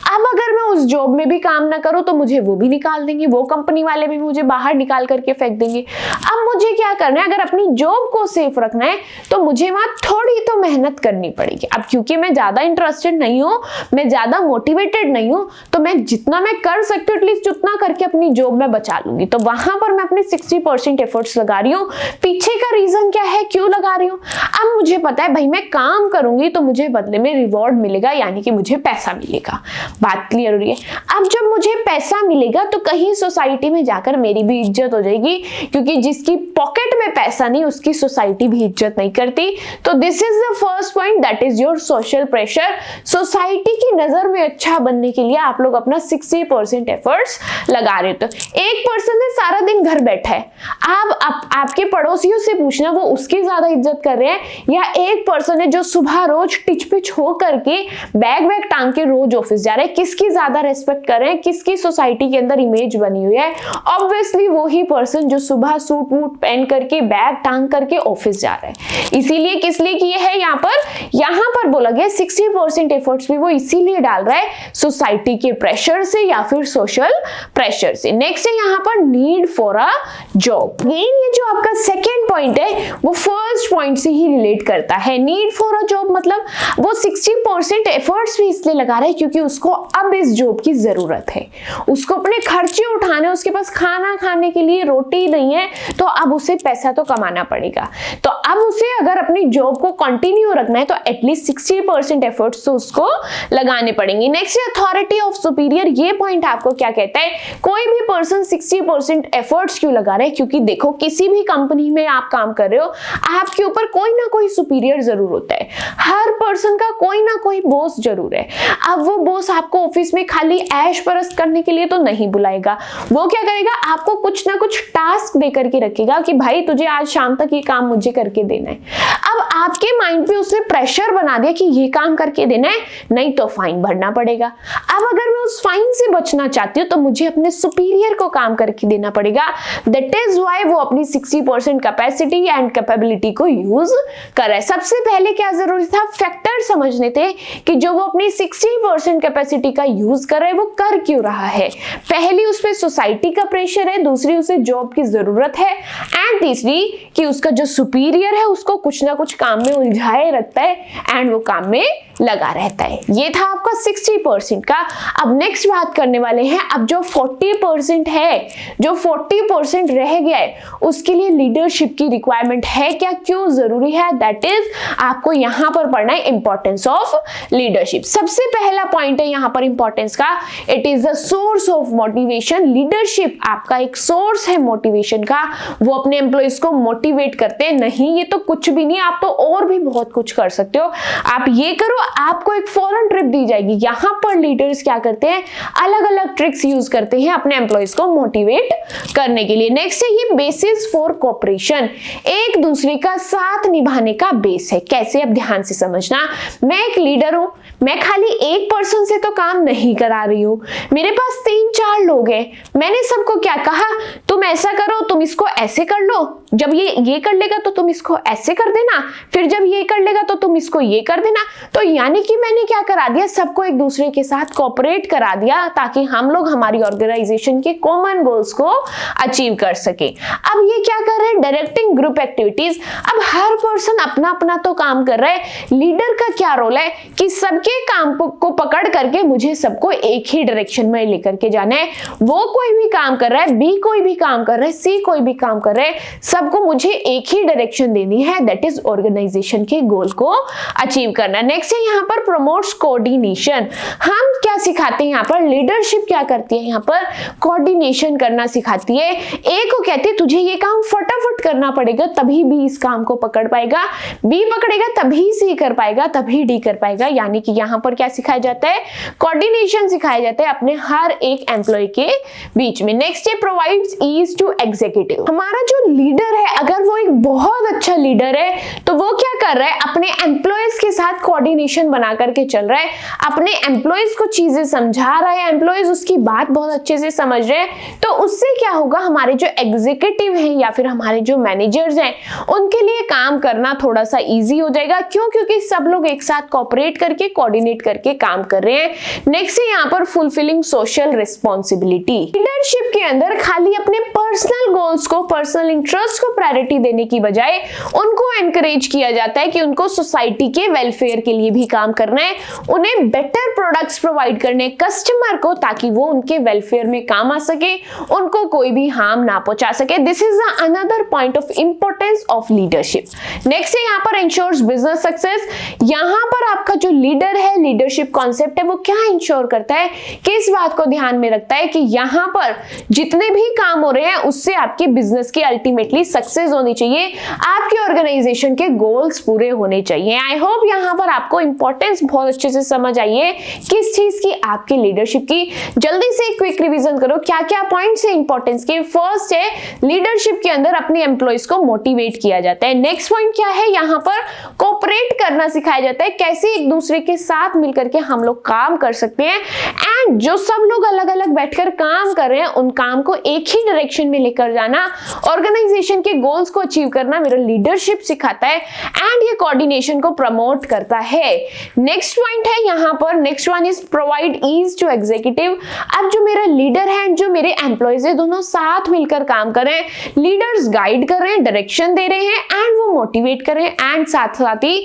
[SPEAKER 1] अब अगर मैं उस जॉब में भी काम ना करूं तो मुझे वो भी निकाल देंगे, वो कंपनी वाले भी मुझे बाहर निकाल करके फेंक देंगे। अब मुझे क्या करना है? अगर अपनी जॉब को सेफ रखना है तो मुझे वहां थोड़ी तो मेहनत करनी पड़ेगी। अब क्योंकि मैं ज्यादा इंटरेस्टेड नहीं हूं, मैं ज्यादा मोटिवेटेड नहीं हूं, तो मैं जितना मैं कर सकती हूँ एटलीस्ट उतना करके अपनी जॉब में बचा लूंगी। तो वहां पर मैं अपने 60% एफर्ट्स लगा रही हूँ। पीछे का रीजन क्या है, क्यों लगा रही हूँ? अब मुझे पता है भाई, मैं काम करूंगी तो मुझे बदले में रिवॉर्ड मिलेगा, यानी कि मुझे पैसा मिलेगा। बात क्लियर हो रही है? अब जब मुझे पैसा मिलेगा तो कहीं सोसाइटी में जाकर मेरी भी इज्जत हो जाएगी, क्योंकि जिसकी पॉकेट में पैसा नहीं उसकी सोसाइटी भी इज्जत नहीं करती। तो this is the first point, that is your social pressure. Society की नजर में अच्छा बनने के लिए आप लोग अपना 60% एफर्ट्स लगा रहे हो। तो एक पर्सन है सारा दिन घर बैठा है, आप आपके पड़ोसियों से पूछना वो उसकी ज्यादा इज्जत कर रहे हैं, या एक पर्सन है जो सुबह रोज टिच पिच हो करके बैग वैग टांग के रोज ऑफिस जा रहे हैं, किसकी ज्यादा रेस्पेक्ट कर रहे हैं, किसकी सोसाइटी के अंदर इमेज बनी हुई है? ऑब्वियसली वही पर्सन जो सुबह सूट वूट पहन करके बैग टांग करके ऑफिस जा रहा है। इसीलिए किस लिए किए है? यहाँ पर बोला गया 60% एफर्ट्स भी वो इसीलिए डाल रहा है, सोसाइटी के प्रेशर से या फिर सोशल प्रेशर से। नेक्स्ट है यहाँ पर need for a job. Again ये जो आपका सेकेंड पॉइंट है वो फर्स्ट पॉइंट से ही रिलेट करता है। नीड फॉर अ जॉब मतलब वो 60% एफर्ट्स भी इसलिए लगा रहा है क्योंकि उसको अब इस जॉब की जरूरत है, उसको अपने खर्चे उठाने, उसके पास खाना खाने के लिए रोटी नहीं है, तो अब उसे पैसा तो कमाना पड़ेगा। तो अब उसे अगर अपनी जॉब को कंटिन्यू रखना है तो एटलीस्ट 60% एफर्ट्स तो उसको लगाने पड़ेंगे। Next authority of superior. ये पॉइंट आपको क्या कहता है? कोई भी पर्सन 60% एफर्ट्स क्यों लगा रहे हैं? क्योंकि देखो, किसी भी कंपनी में आप काम कर रहे हो, आपके ऊपर कोई ना कोई सुपीरियर जरूर होता है। हर पर्सन का कोई ना कोई बॉस जरूर है। अब वो बॉस आपको ऑफिस में खाली ऐश परस्त करने के लिए तो नहीं बुलाएगा, वो क्या करेगा? आपको कुछ ना कुछ टास्क दे करके रखेगा कि भाई तुझे आज शाम तक ये काम मुझे करके देना है। अब आपके माइंड पे उसने प्रेशर बना दिया कि ये काम करके देना है, नहीं तो फाइन भरना पड़ेगा। अब अगर मैं उस फाइन से बचना चाहती हूँ तो मुझे अपने सुपीरियर को काम करके देना पड़ेगा। दैट इज व्हाई वो अपनी 60% कैपेसिटी एंड कैपेबिलिटी को यूज कर रहा है। सबसे पहले क्या जरूरी था, फैक्टर समझने थे कि जो वो अपनी 60% कैपेसिटी का यूज कर रहा है वो कर क्यों रहा है। पहली उस पे सोसाइटी का प्रेशर है, दूसरी उसे जॉब की जरूरत है, एंड तीसरी कि उसका जो सुपीरियर है उसको कुछ ना कुछ काम में उलझाए रखता है एंड वो काम में लगा रहता है। ये था आपका 60% का। अब नेक्स्ट बात करने वाले हैं, अब जो 40% है, जो 40% रह गया है, उसके लिए लीडरशिप की रिक्वायरमेंट है क्या, क्यों जरूरी है, दैट इज आपको यहां पर पढ़ना है इंपॉर्टेंस ऑफ लीडरशिप। सबसे पहला पॉइंट है यहां पर इंपॉर्टेंस का, it is the source of motivation. Leadership आपका एक सोर्स है मोटिवेशन का, वो अपने एम्प्लॉइज को मोटिवेट करते हैं। नहीं, ये तो कुछ भी नहीं, आप तो और भी बहुत कुछ कर सकते हो, आप ये करो, आपको एक फॉरेन ट्रिप दी जाएगी। यहां पर लीडर्स क्या करते हैं, अलग अलग ट्रिक्स यूज करते हैं अपने एम्प्लॉइज को मोटिवेट करने के लिए। नेक्स्ट है ये बेसिस फॉर कोऑपरेशन, एक दूसरे का साथ निभाने का बेस है। कैसे, अब ध्यान से समझना, मैं एक लीडर हूं, मैं खाली एक पर्सन से तो काम नहीं करा रही हूं, मेरे पास 3-4 लोग हैं, मैंने सबको क्या कहा, तुम ऐसा करो, तुम इसको ऐसे कर लो, जब ये कर लेगा तो तुम इसको ऐसे कर देना, फिर जब ये कर लेगा तो तुम इसको ये कर देना। तो यानी कि मैंने क्या करा दिया, सबको एक दूसरे के साथ कोऑपरेट करा दिया ताकि हम लोग हमारी ऑर्गेनाइजेशन के कॉमन गोल्स को अचीव कर सके। अब ये क्या कर रहे हैं, डायरेक्टिंग ग्रुप एक्टिविटीज। अब हर पर्सन अपना अपना तो काम कर रहा है, लीडर का क्या रोल है कि सबके काम को पकड़ करके मुझे सबको एक ही डायरेक्शन में लेकर के जाना है। वो कोई भी काम कर रहा है, बी कोई भी काम कर रहा है, सी कोई भी काम कर रहा है, सबको मुझे एक ही डायरेक्शन देनी है, दैट इज ऑर्गेनाइजेशन के गोल को अचीव करना। नेक्स्ट है यहाँ पर प्रमोट्स कोऑर्डिनेशन। हम क्या सिखाते हैं यहाँ पर, लीडरशिप क्या करती है यहाँ पर, कोऑर्डिनेशन करना सिखाती है। ए को कहते हैं तुझे ये काम फटाफट करना पड़ेगा तभी बी इस काम को पकड़ पाएगा, बी पकड़ेगा तभी सी कर पाएगा, तभी डी कर पाएगा। यानी कि यहाँ पर क्या सिखाया जाता है, कोऑर्डिनेशन सिखाया जाता है अपने हर एक एम्प्लॉय के बीच में। नेक्स्ट है प्रोवाइड्स ईज टू एग्जीक्यूटिव। हमारा जो लीडर है, अगर वो एक बहुत अच्छा लीडर है तो वो क्या कर रहा है, अपने एम्प्लॉयज के साथ कोऑर्डिनेशन बना करके चल रहा है, अपने एम्प्लॉयज को चीजें समझा रहा है, एम्प्लॉयज उसकी बात बहुत अच्छे से समझ रहे हैं। तो उससे क्या होगा, हमारे जो एग्जीक्यूटिव हैं या फिर हमारे जो मैनेजर्स हैं उनके लिए काम करना थोड़ा सा इजी हो जाएगा। क्यों, क्योंकि सब लोग एक साथ कोऑपरेट करके कोऑर्डिनेट करके काम कर रहे हैं। नेक्स्ट है यहाँ पर फुलफिलिंग सोशल रिस्पॉन्सिबिलिटी। लीडरशिप के अंदर खाली अपने पर्सनल गोल्स को, पर्सनल इंटरेस्ट को प्रायोरिटी देने की बजाय उनको एनकरेज किया जाता है कि उनको सोसाइटी के वेलफेयर के लिए भी काम करना है, उन्हें बेटर प्रोडक्ट्स प्रोवाइड करने कस्टमर को ताकि वो उनके वेलफेयर में काम आ सके, उनको कोई भी हार्म ना पहुंचा सके। This is another point of importance of leadership. Next है यहाँ पर इंश्योर्स बिजनेस सक्सेस। यहाँ पर आपका जो लीडर है, लीडरशिप कॉन्सेप्ट है, वो क्या इंश्योर करता है, किस बात को ध्यान में रखता है कि यहाँ पर जितने भी काम हो रहे हैं उससे आपके बिजनेस की अल्टीमेटली सक्सेस होनी चाहिए, आपके ऑर्गेनाइजेशन के गोल्स पूरे होने चाहिए। आई होप यहाँ पर आपको इंपॉर्टेंस बहुत अच्छे से समझ आई है किस चीज की, आपकी लीडरशिप की। जल्दी से एक क्विक रिवीजन करो, क्या क्या पॉइंट्स है इंपॉर्टेंस के। फर्स्ट है लीडरशिप के अंदर अपने एम्प्लॉइज को मोटिवेट किया जाता है। नेक्स्ट पॉइंट क्या है, यहाँ पर कोऑपरेट करना सिखाया जाता है, कैसे एक दूसरे के साथ मिलकर के हम लोग काम कर सकते हैं, एंड जो सब लोग अलग अलग बैठकर काम कर रहे हैं उन काम को एक ही डायरेक्शन में लेकर जाना, ऑर्गेनाइजेशन के गोल्स को अचीव करना मेरा लीडरशिप सिखाता है, एंड ये कोऑर्डिनेशन को प्रमोट करता है। नेक्स्ट पॉइंट है यहाँ पर, next one is provide ease to executive. अब जो मेरा लीडर है जो मेरे एम्प्लॉइज है, दोनों साथ मिलकर काम कर रहे हैं, लीडर्स गाइड कर रहे हैं, डायरेक्शन दे रहे हैं एंड वो मोटिवेट कर रहे हैं, एंड साथ साथ ही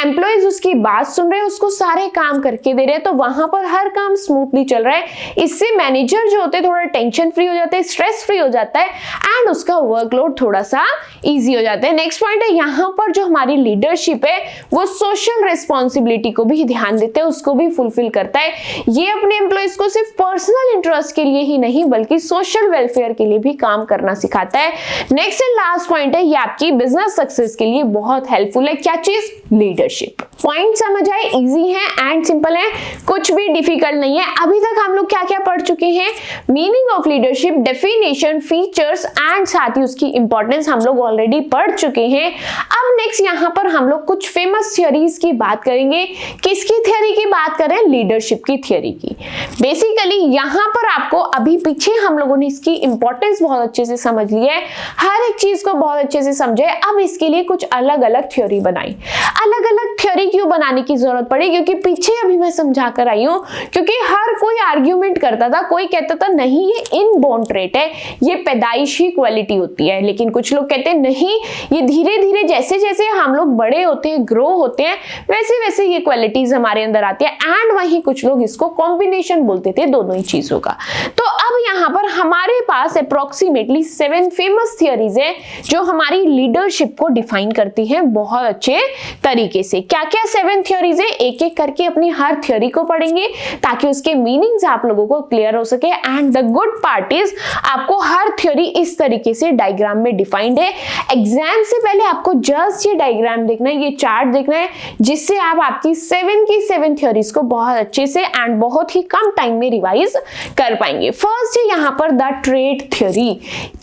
[SPEAKER 1] एम्प्लॉइज उसकी बात सुन रहे हैं, उसको सारे काम करके दे रहे हैं, तो वहां पर हर काम स्मूथली चल रहा है। इससे मैनेजर जो होते हैं थोड़ा टेंशन फ्री हो जाते हैं, स्ट्रेस फ्री हो जाता है, एंड उसका वर्कलोड थोड़ा सा इजी हो जाता है। नेक्स्ट पॉइंट है यहाँ पर जो हमारी लीडरशिप है वो सोशल रिस्पॉन्सिबिलिटी को भी ध्यान देते हैं, उसको भी फुलफिल करता है। ये अपने एम्प्लॉइज को सिर्फ पर्सनल इंटरेस्ट के लिए ही नहीं बल्कि सोशल वेलफेयर के लिए भी काम करना सिखाता है। नेक्स्ट एंड लास्ट पॉइंट है, ये आपकी बिजनेस सक्सेस के लिए बहुत हेल्पफुल है। क्या चीज, लीडरशिप। पॉइंट समझ आए? इजी है एंड सिंपल है, कुछ भी डिफिकल्ट नहीं है। अभी तक हम लोग क्या क्या पढ़ चुके हैं? Meaning of leadership, definition, features and साथ ही उसकी इंपॉर्टेंस हम लोग ऑलरेडी पढ़ चुके हैं। अब नेक्स्ट यहाँ पर हम लोग कुछ फेमस थ्योरीज की बात करेंगे। किसकी थ्योरी की बात करें? लीडरशिप की थ्योरी की। बेसिकली यहाँ पर आपको अभी पीछे हम लोगों ने इसकी इंपॉर्टेंस बहुत अच्छे से समझ ली है, हर एक चीज को बहुत अच्छे से समझे। अब इसके लिए कुछ अलग अलग थ्योरी बनाई। अलग अलग थ्योरी क्यों बनाने की जरूरत पड़ी? क्योंकि पीछे अभी मैं समझा कर आई हूं, क्योंकि हर कोई आर्ग्यूमेंट करता था, कोई कहता था नहीं ये इनबॉर्न ट्रेट है, ये पैदाइशी क्वालिटी होती है, लेकिन कुछ लोग कहते हैं नहीं, ये धीरे धीरे जैसे जैसे हम लोग बड़े होते हैं, ग्रो होते हैं, वैसे वैसे ये क्वालिटीज हमारे अंदर आती है। एंड वहीं कुछ लोग इसको कॉम्बिनेशन बोलते थे दोनों ही चीजों का। तो अब यहाँ पर हमारे पास अप्रोक्सीमेटली 7 फेमस थियरीज है जो हमारी लीडरशिप को डिफाइन करती है बहुत अच्छे तरीके से। क्या क्या 7 थ्योरीज है, एक एक करके अपनी हर थ्योरी को पढ़ेंगे ताकि उसके मीनिंग्स आप लोगों को क्लियर हो सके। And the good part is आपको हर थ्योरी इस तरीके से डायग्राम में डिफाइंड है। एग्जाम से पहले आपको जस्ट ये डायग्राम देखना है, ये चार्ट देखना है, जिससे आप आपकी 7 की 7 थ्योरीज को बहुत अच्छे से एंड बहुत ही कम टाइम में रिवाइज कर पाएंगे। फर्स्ट है यहाँ पर the trait theory.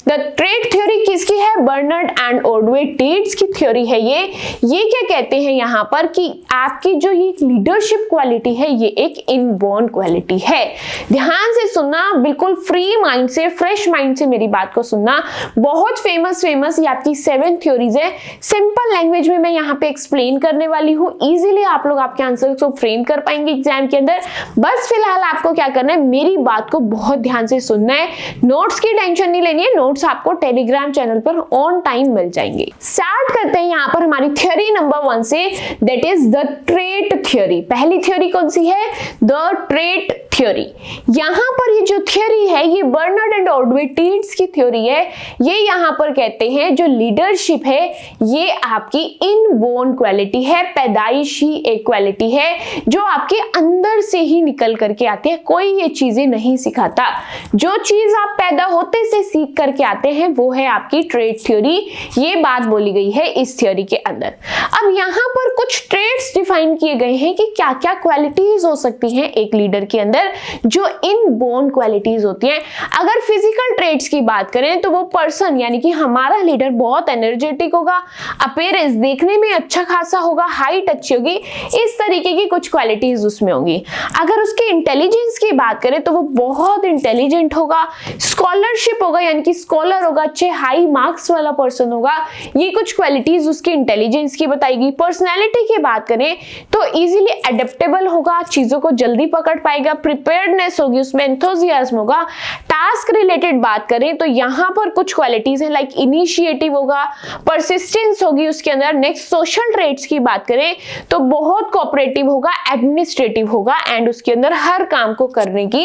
[SPEAKER 1] The trait theory किसकी है? बर्नार्ड एंड ऑर्डवे टेट्स की थ्योरी है ये क्या कहते हैं यहाँ पर कि आपकी जो ये लीडरशिप क्वालिटी है ये एक इनबॉर्न क्वालिटी है। ध्यान से सुनना, बिल्कुल फ्री माइंड से, फ्रेश माइंड से मेरी बात को सुनना। बहुत फेमस ये आपकी 7 थ्योरीज है। सिंपल लैंग्वेज में मैं यहाँ पे एक्सप्लेन करने वाली हूँ, इजीली आप लोग आपके आंसर को फ्रेम कर पाएंगे एग्जाम के अंदर। बस फिलहाल आपको क्या करना है, मेरी बात को बहुत ध्यान से सुनना है। नोट्स की टेंशन नहीं लेनी है, नोट्स आपको टेलीग्राम चैनल पर ऑन टाइम मिल जाएंगे। स्टार्ट करते हैं यहाँ पर हमारी थ्योरी नंबर 1 से, that is the trait theory. पहली थ्योरी कौन सी है? The trait theory. यहाँ पर ये जो थ्योरी है ये बर्नार्ड एंड ऑर्डवे टेट्स की थ्योरी है। ये यहाँ पर कहते हैं जो लीडरशिप है ये आपकी इनबोर्न क्वालिटी है, पैदाइशी एक क्वालिटी है जो आपके अंदर से ही निकल करके आती है। कोई ये चीजें नहीं सिखाता, जो चीज आप पैदा होते से सीख करके आते हैं वो है आपकी ट्रेट थ्योरी। ये बात बोली गई है इस थ्योरी के अंदर। अब यहाँ पर कुछ ट्रेट्स डिफाइन किए गए हैं कि क्या क्या क्वालिटीज हो सकती हैं एक लीडर के अंदर जो इनबोर्न क्वालिटीज होती हैं। अगर फिजिकल ट्रेट्स की बात करें तो वो पर्सन यानी कि हमारा लीडर बहुत एनर्जेटिक होगा, अपीयरेंस देखने में अच्छा खासा होगा, हाइट अच्छी होगी, इस तरीके की कुछ क्वालिटीज उसमें होंगी। अगर उसके इंटेलिजेंस की बात करें तो वो बहुत इंटेलिजेंट होगा, स्कॉलरशिप होगा यानी कि स्कॉलर होगा, अच्छे हाई मार्क्स वाला पर्सन होगा, ये कुछ क्वालिटीज उसकी इंटेलिजेंस की बताएगी। पर्सनैलिटी की बात करें तो इजीली एडेप्टेबल होगा, चीजों को जल्दी पकड़ पाएगा, प्रिपेयर्डनेस होगी, उसमें एंथुसियाज्म होगा। टास्क रिलेटेड बात करें तो यहाँ पर कुछ क्वालिटीज है लाइक इनिशिएटिव होगा, परसिस्टेंस होगी उसके अंदर। नेक्स्ट सोशल ट्रेट्स की बात करें तो बहुत कोऑपरेटिव होगा, एडमिनिस्ट्रेटिव होगा एंड उसके अंदर हर काम को करने की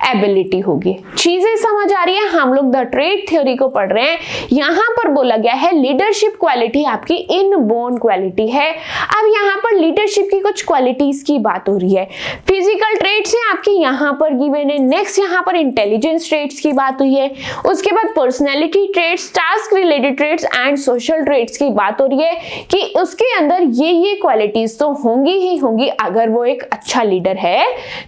[SPEAKER 1] एबिलिटी होगी। चीजें समझ आ रही है? हम लोग द ट्रेट थ्योरी को पढ़ रहे हैं। यहाँ पर बोला गया है लीडरशिप क्वालिटी आपकी इनबोर्न क्वालिटी है। अब यहाँ पर लीडरशिप की कुछ क्वालिटीज की बात हो रही है। फिजिकल ट्रेट्स है आपके यहाँ पर गिवन है। नेक्स्ट यहाँ पर इंटेलिजेंस ट्रेट्स की बात हुई है। उसके बाद personality traits, task related traits and social traits की बात हो रही है कि उसके अंदर ये क्वालिटीज तो होंगी ही होंगी अगर वो एक अच्छा लीडर है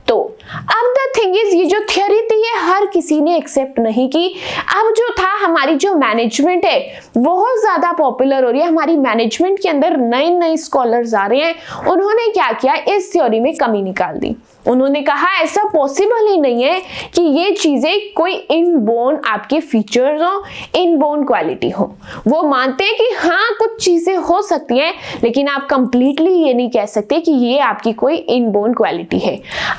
[SPEAKER 1] तो। अब द थिंग इज ये जो थ्योरी थी ये हर किसी ने एक्सेप्ट नहीं की। अब जो था हमारी जो मैनेजमेंट है बहुत ज्यादा पॉपुलर हो रही है, हमारी मैनेजमेंट के अंदर नए नए स्कॉलर्स आ रहे हैं। उन्होंने क्या किया, इस थ्योरी में कमी निकाल दी। उन्होंने कहा ऐसा पॉसिबल ही नहीं है कि ये चीजें कोई इनबोर्न आपके फीचर्स हो, इनबोर्न क्वालिटी हो। वो मानते हैं कि हाँ कुछ चीजें हो सकती हैं लेकिन आप कंप्लीटली ये नहीं कह सकते कि ये आपकी कोई इनबोर्न क्वालिटी है।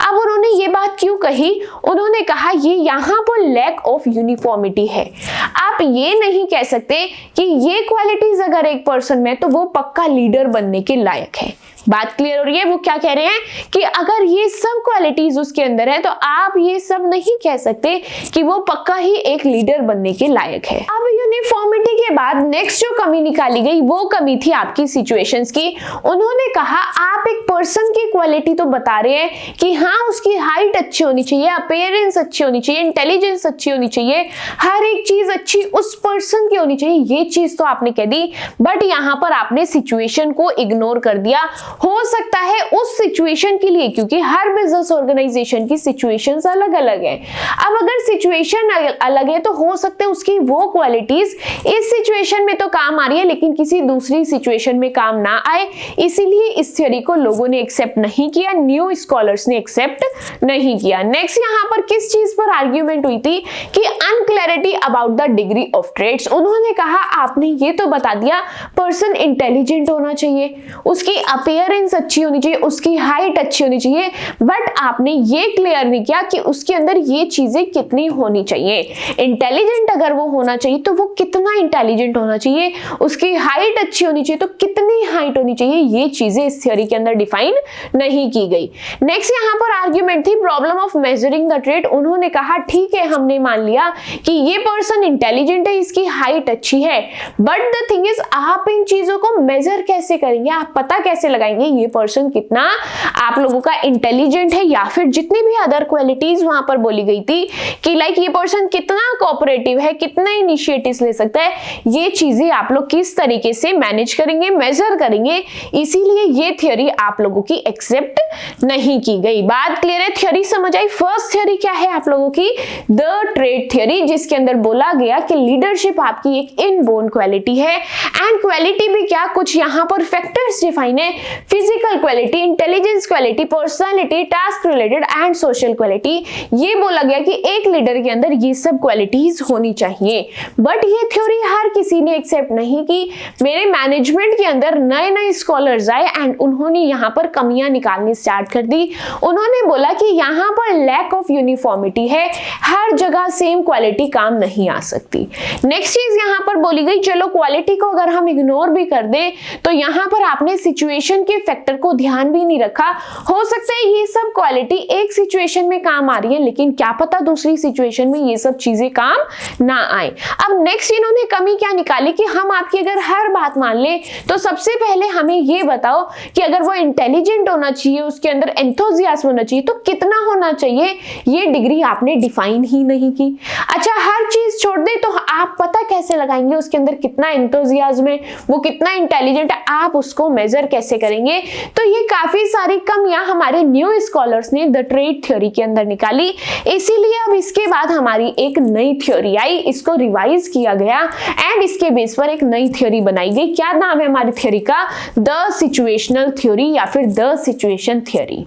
[SPEAKER 1] अब उन्होंने ये बात क्यों कही? उन्होंने कहा ये यहाँ पर लैक ऑफ यूनिफॉर्मिटी है। आप ये नहीं कह सकते कि ये क्वालिटीज अगर एक पर्सन में तो वो पक्का लीडर बनने के लायक है। बात क्लियर हो रही है? वो क्या कह रहे हैं कि अगर ये सब क्वालिटीज उसके अंदर है तो आप ये सब नहीं कह सकते कि वो पक्का ही एक लीडर बनने के लायक है। अब यूनिफॉर्मिटी के बाद नेक्स्ट जो कमी निकाली गई वो कमी थी आपकी सिचुएशंस की। उन्होंने कहा आप एक पर्सन की क्वालिटी तो बता रहे हैं कि हाँ उसकी हाइट अच्छी होनी चाहिए, अपीयरेंस अच्छी होनी चाहिए, इंटेलिजेंस अच्छी होनी चाहिए, हर एक चीज अच्छी उस पर्सन की होनी चाहिए, ये चीज तो आपने कह दी, बट यहाँ पर आपने सिचुएशन को इग्नोर कर दिया। हो सकता है उस सिचुएशन के लिए, क्योंकि हर बिजनेस ऑर्गेनाइजेशन की सिचुएशंस अलग अलग है। अब अगर सिचुएशन अलग है तो हो सकता है उसकी वो क्वालिटीज इस सिचुएशन में तो काम आ रही है लेकिन किसी दूसरी सिचुएशन में काम ना आए, इसीलिए इस थ्योरी को लोगों ने एक्सेप्ट नहीं किया, न्यू स्कॉलर्स ने एक्सेप्ट नहीं किया। नेक्स्ट यहाँ पर किस चीज पर आर्ग्यूमेंट हुई थी कि unclarity about the degree of trades. उन्होंने कहा आपने ये तो बता दिया पर्सन इंटेलिजेंट होना चाहिए, उसकी अपीयरेंस अच्छी होनी चाहिए, उसकी हाइट अच्छी होनी चाहिए, बट आपने ये क्लियर नहीं किया कि उसके अंदर ये चीजें कितनी होनी चाहिए। इंटेलिजेंट अगर वो होना चाहिए तो वो कितना इंटेलिजेंट होना चाहिए, उसकी हाइट अच्छी होनी चाहिए तो कितनी हाइट होनी चाहिए, ये चीजें इस थ्योरी के अंदर डिफाइन नहीं की गई। नेक्स्ट यहाँ पर आर्ग्यूमेंट थी problem of measuring the trade. उन्होंने कहा ठीक है हमने मान लिया कि ये पर्सन इंटेलिजेंट है, इसकी हाइट अच्छी है, बट द थिंग इज आप इन चीजों को मेजर कैसे करेंगे, आप पता कैसे लगाएंगे ये पर्सन कितना आप लोगों का इंटेलिजेंट है, या फिर जितनी भी अदर क्वालिटीज वहां पर बोली गई थी कि लाइक ये पर्सन कितना कोऑपरेटिव है, कितना इनिशिएटिव ले सकता है, ये चीजें आप लोग किस तरीके से मैनेज करेंगे, मेजर करेंगे, इसीलिए ये थ्योरी आप लोगों की एक्सेप्ट नहीं की गई। बात क्लियर है, थ्योरी समझ आई। फर्स्ट थ्योरी क्या है आप लोगों की, द ट्रेड थ्योरी, जिसके अंदर बोला गया कि लीडरशिप आपकी एक इनबोर्न क्वालिटी है, एंड क्वालिटी भी क्या, कुछ यहाँ पर फैक्टर्स डिफाइन है, physical quality, intelligence quality, personality, task related and social quality. ये बोला गया कि एक लीडर के अंदर ये सब क्वालिटीज होनी चाहिए, बट ये थ्योरी हर किसी ने एक्सेप्ट नहीं की। मेरे मैनेजमेंट के अंदर नए नए स्कॉलर्स आए एंड उन्होंने यहाँ पर कमियां निकालनी स्टार्ट कर दी। उन्होंने बोला कि यहाँ पर लैक ऑफ यूनिफॉर्मिटी है, हर जगह सेम क्वालिटी काम नहीं आ सकती। नेक्स्ट चीज यहाँ पर बोली गई, चलो क्वालिटी को अगर हम इग्नोर भी कर दे तो यहाँ पर आपने सिचुएशन के फैक्टर को ध्यान भी नहीं रखा। हो सकता है ये सब क्वालिटी एक सिचुएशन में काम आ रही है लेकिन क्या पता दूसरी सिचुएशन में ये सब चीजें काम ना आए। अब नेक्स्ट इन्होंने कमी क्या निकाली कि हम आपकी अगर हर बात मान ले तो सबसे पहले हमें ये बताओ कि अगर वो इंटेलिजेंट होना चाहिए, उसके अंदर एंथुसियाज्म होना चाहिए, तो कितना होना चाहिए, ये डिग्री आपने डिफाइन ही नहीं की। अच्छा हर चीज छोड़ दे तो आप पता कैसे लगाएंगे उसके अंदर कितना एंथुसियाज्म है, वो कितना इंटेलिजेंट है, आप उसको मेजर कैसे करेंगे। तो ये काफी सारी कमियां हमारे न्यू स्कॉलर्स ने द ट्रेड थ्योरी के अंदर निकाली, इसीलिए अब इसके बाद हमारी एक नई थ्योरी आई, इसको रिवाइज किया गया एंड इसके बेस पर एक नई थ्योरी बनाई गई। क्या नाम है हमारी थ्योरी का, द सिचुएशनल थ्योरी या फिर द सिचुएशन थ्योरी।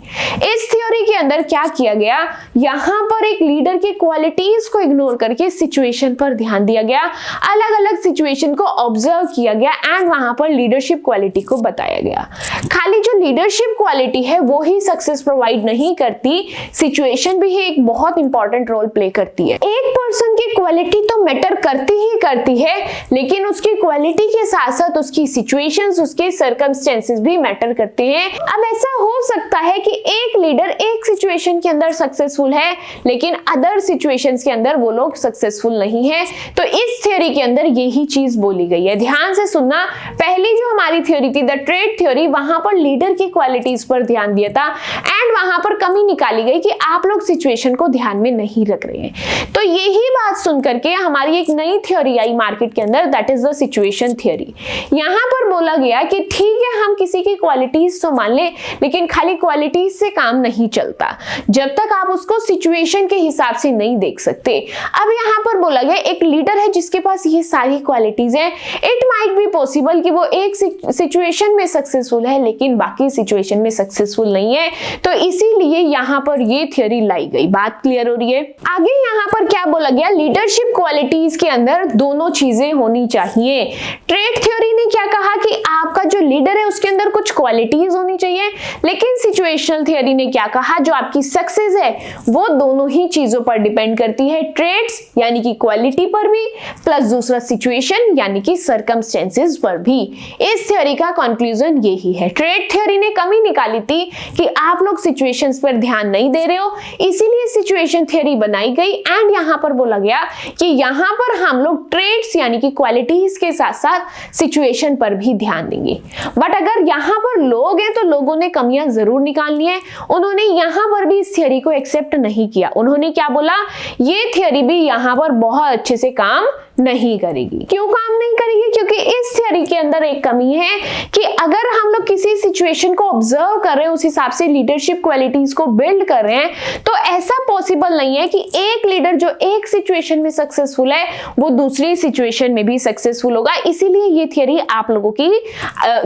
[SPEAKER 1] इस थ्योरी के अंदर क्या किया गया, यहां पर एक लीडर की क्वालिटीज को इग्नोर करके सिचुएशन पर ध्यान दिया गया, अलग अलग सिचुएशन को ऑब्जर्व किया गया एंड वहां पर लीडरशिप क्वालिटी को बताया गया। खाली जो लीडरशिप क्वालिटी है वो ही सक्सेस प्रोवाइड नहीं करती, सिचुएशन भी एक बहुत इंपॉर्टेंट रोल प्ले करती है। एक पर्सन की क्वालिटी तो मैटर करती है लेकिन उसकी क्वालिटी के साथ साथ उसकी सिचुएशंस, उसके सर्कमस्टेंसेस भी मैटर करते हैं। अब ऐसा हो सकता है कि एक लीडर एक सिचुएशन के अंदर सक्सेसफुल है लेकिन अदर सिचुएशंस के अंदर वो लोग सक्सेसफुल नहीं है, तो इस थ्योरी के अंदर यही चीज बोली गई है। ध्यान से सुनना, पहली जो हमारी थ्योरी थी द ट्रेड थ्योरी, वहां पर लीडर की क्वालिटीज पर ध्यान दिया था एंड वहां पर कमी निकाली गई कि आप लोग सिचुएशन को ध्यान में नहीं रख रहे हैं। तो यही बात सुन करके हमारी एक नई थ्योरी आई मार्केट के अंदर, that is the situation theory. यहां पर बोला गया कि ठीक है हम किसी की क्वालिटीज तो मान ले लेकिन खाली क्वालिटीज से काम नहीं चलता जब तक आप उसको सिचुएशन के हिसाब से नहीं देख सकते। अब यहां पर बोला गया एक लीडर है जिसके पास ये सारी क्वालिटीज हैं, इट माइट बी पॉसिबल कि वो एक सिचुएशन में सक्सेसफुल है लेकिन बाकी सिचुएशन में सक्सेसफुल नहीं है, तो इसीलिए यहां पर ये थ्योरी लाई गई। बात क्लियर हो रही है। आगे यहां पर क्या बोला गया, लीडरशिप क्वालिटीज के अंदर दोनों चीजें होनी चाहिए। ट्रेड थ्योरी ने क्या कहा कि आपका जो लीडर है उसके अंदर कुछ क्वालिटीज होनी चाहिए, लेकिन सिचुएशनल थ्योरी ने क्या कहा, जो आपकी सक्सेस है वो दोनों ही चीजों पर डिपेंड करती है, ट्रेड्स यानी कि क्वालिटी पर भी प्लस दूसरा सिचुएशन यानी कि सर्कमस्टेंसेस पर भी। इस थ्योरी का कंक्लूजन यही है। ट्रेड थ्योरी ने कमी निकाली थी कि आप लोग सिचुएशंस पर ध्यान नहीं दे रहे हो, इसीलिए सिचुएशन थ्योरी बनाई गई एंड यहां पर बोला गया कि यहां पर हम लोग ट्रेड्स यानी कि क्वालिटीज के साथ साथ सिचुएशन सिचुएशन पर भी ध्यान देंगे। बट अगर यहाँ पर लोग हैं तो लोगों ने कमियां जरूर निकालनी है। उन्होंने यहाँ पर भी इस थियरी को एक्सेप्ट नहीं किया। उन्होंने क्या बोला, ये थियरी भी यहाँ पर बहुत अच्छे से काम नहीं करेगी। क्यों काम नहीं करेगी? क्योंकि इस थियरी के अंदर एक कमी है कि अगर हम लोग किसी सिचुएशन को ऑब्जर्व कर रहे हैं, उस हिसाब से लीडरशिप क्वालिटीज को बिल्ड कर रहे हैं, तो ऐसा पॉसिबल नहीं है कि एक लीडर जो एक सिचुएशन में सक्सेसफुल है वो दूसरी सिचुएशन में भी सक्सेसफुल होगा। इसीलिए ये थियरी आप लोगों की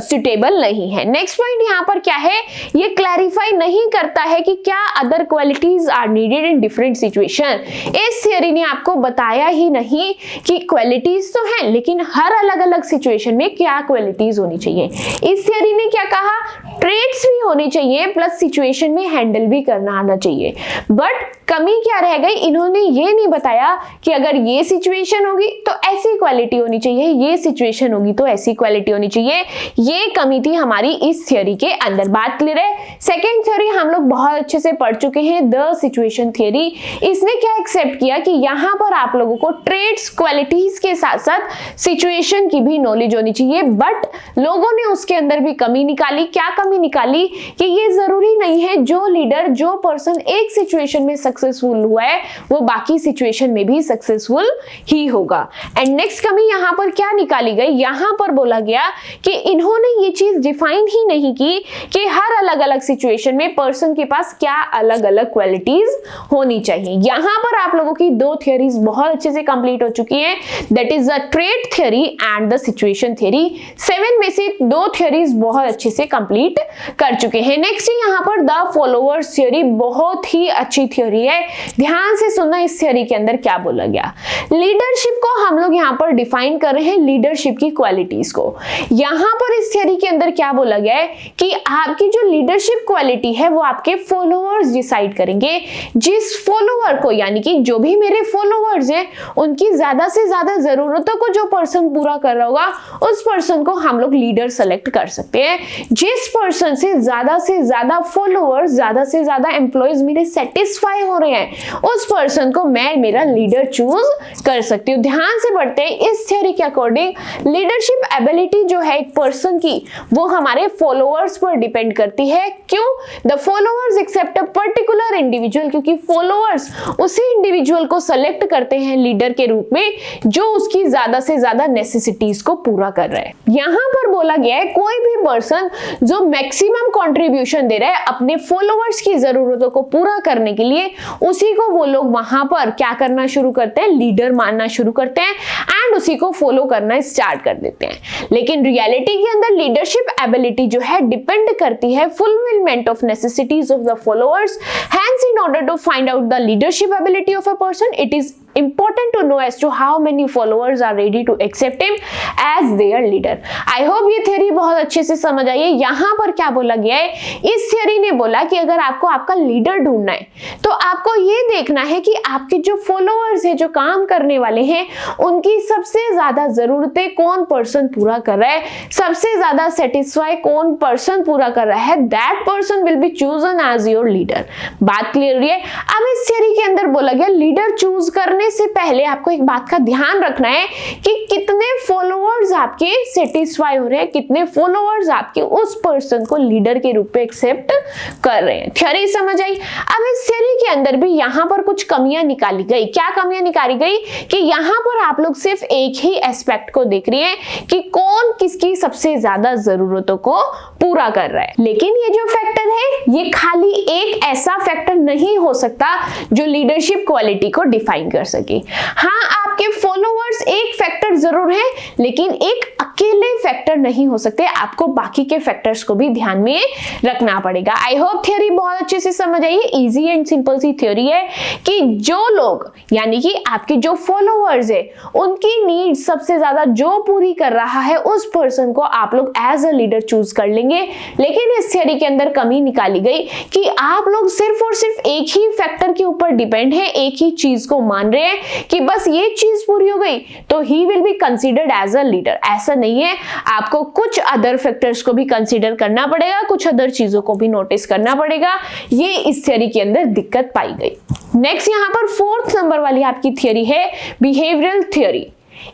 [SPEAKER 1] सुटेबल नहीं है। नेक्स्ट पॉइंट यहाँ पर क्या है, ये क्लैरिफाई नहीं करता है कि क्या other qualities are needed in different situation. इस थियरी ने आपको बताया ही नहीं कि क्वालिटीज तो हैं, लेकिन हर अलग अलग सिचुएशन में क्या क्वालिटीज होनी चाहिए। इस थियरी ने क्या कहा, ट्रेट्स भी होने चाहिए प्लस सिचुएशन में हैंडल भी करना आना चाहिए। बट कमी क्या रह गई, इन्होंने ये नहीं बताया कि अगर ये सिचुएशन होगी तो ऐसी क्वालिटी होनी चाहिए, ये सिचुएशन होगी तो ऐसी क्वालिटी होनी चाहिए। ये कमी थी हमारी इस थियरी के अंदर। बात क्लियर है? सेकेंड थियरी हम लोग बहुत अच्छे से पढ़ चुके हैं, द सिचुएशन थियरी। इसने क्या एक्सेप्ट किया कि यहाँ पर आप लोगों को ट्रेट्स क्वालिटीज के साथ साथ सिचुएशन की भी नॉलेज होनी चाहिए। बट लोगों ने उसके अंदर भी कमी निकाली। क्या कमी निकाली कि ये जरूरी नहीं है जो लीडर, जो पर्सन एक सिचुएशन में सक्सेसफुल हुआ है वो बाकी सिचुएशन में भी सक्सेसफुल ही होगा। एंड नेक्स्ट कमी यहाँ पर क्या निकाली गई, यहाँ पर बोला गया कि इन्होंने ये चीज डिफाइन ही नहीं की कि हर अलग अलग सिचुएशन में पर्सन के पास क्या अलग अलग क्वालिटीज होनी चाहिए। यहाँ पर आप लोगों की दो थियरीज बहुत अच्छे से कंप्लीट हो चुकी है, that is the trait theory and the situation theory. 7 में से 2 थियरीज बहुत अच्छे से कंप्लीट कर चुके हैं। नेक्स्ट यहाँ पर द फॉलोअर्स थियरी, बहुत ही अच्छी थियरी है। ध्यान से सुनना इस थियरी के अंदर क्या बोला गया। लीडरशिप को हम लोग यहाँ पर डिफाइन कर रहे हैं, लीडरशिप की क्वालिटीज को। यहाँ पर इस थियरी के अंदर क्या बोला गया है कि आपकी जो लीडरशिप क्वालिटी है वो आपके फॉलोअर्स डिसाइड करेंगे। जिस फॉलोअर को, यानी कि जो भी मेरे फॉलोअर्स हैं, उनकी ज्यादा से ज्यादा जरूरतों को जो पर्सन पूरा कर रहा होगा उस पर्सन को हम लोग लीडर सेलेक्ट कर सकते हैं। जिस पर्सन से ज्यादा फॉलोअर्स, ज्यादा से ज्यादा एम्प्लॉयज मेरे सेटिस्फाई हो रहे हैं, उस पर्सन को मैं मेरा लीडर चूज कर सकती हूँ। ध्यान से पढ़ते हैं। इस थियरी के अकॉर्डिंग लीडरशिप एबिलिटी जो है एक पर्सन की, वो हमारे फॉलोअर्स पर डिपेंड करती है। क्यों? The followers accept a particular individual, क्योंकि फॉलोअर्स उसी इंडिविजुअल को सेलेक्ट करते हैं लीडर के रूप में जो उसकी ज्यादा से ज्यादा नेसेसिटीज को पूरा कर रहा है। यहां पर बोला गया है कोई भी पर्सन जो मैक्सिमम कंट्रीब्यूशन दे रहा है अपने फॉलोअर्स की जरूरतों को पूरा करने के लिए, उसी को वो लोग वहां पर क्या करना शुरू करते हैं, लीडर मानना शुरू करते हैं एंड उसी को फॉलो करना स्टार्ट कर देते हैं। लेकिन रियलिटी के अंदर लीडरशिप एबिलिटी जो है डिपेंड करती है fulfilment of necessities of the followers. Hence, in order to find out the leadership ability of a person, it is important to know as to how many followers are ready to accept him as their leader. I hope ये theory बहुत अच्छे से समझ आई है। यहाँ पर क्या बोला गया है, इस theory ने बोला कि अगर आपको आपका लीडर ढूंढना है तो आपको ये देखना है कि आपके जो फॉलोअर्स है, जो काम करने वाले हैं, उनकी सबसे ज्यादा जरूरतें कौन पर्सन पूरा कर रहा है, सबसे ज्यादा सेटिस्फाई कौन पर्सन पूरा कर रहा है, that person will be chosen as your leader. बात क्लियर है? अब इस थियरी के अंदर बोला गया लीडर चूज करने से पहले आपको एक बात का ध्यान रखना है कि कितने फॉलोअर्स आपके सेटिस्फाई हो रहे हैं, कितने फॉलोअर्स आपके उस पर्सन को लीडर के रूप में एक्सेप्ट कर रहे हैं। थियरी समझ आई? अब इस थियरी के अंदर भी यहाँ पर कुछ कमियां निकाली गई। क्या कमियां निकाली गई कि यहाँ पर आप लोग सिर्फ एक ही एस्पेक्ट को देख रहे हैं कि कौन किसकी सबसे ज्यादा जरूरतों को पूरा कर रहा है। लेकिन ये जो फैक्टर है ये खाली एक ऐसा फैक्टर नहीं हो सकता जो लीडरशिप क्वालिटी को डिफाइन कर सके। हाँ, आपके फॉलोअर्स एक फैक्टर जरूर है, लेकिन एक अकेले फैक्टर नहीं हो सकते। आपको बाकी के फैक्टर्स को भी ध्यान में रखना पड़ेगा। आई होप थियरी बहुत अच्छे से समझ आई है। इजी एंड सिंपल सी थियरी है कि जो लोग, यानी कि आपके जो फॉलोअर्स है, उनकी नीड सबसे ज्यादा जो पूरी कर रहा है उस पर्सन को आप लोग एज अ लीडर चूज कर लेंगे। लेकिन इस थियरी के अंदर कमी निकाली गई कि आप लोग सिर्फ और सिर्फ एक ही फैक्टर के ऊपर डिपेंड है, एक ही चीज को मान रहे हैं कि बस ये चीज पूरी हो गई तो he will be considered as a leader. ऐसा नहीं है, आपको कुछ अदर फैक्टर्स को भी कंसीडर करना पड़ेगा, कुछ अदर चीजों को भी नोटिस करना पड़ेगा। ये इस थियरी के अंदर दिक्कत पाई गई। नेक्स्ट यहाँ पर 4th नंबर वाली आपकी थियरी है बिहेवियरल थियरी।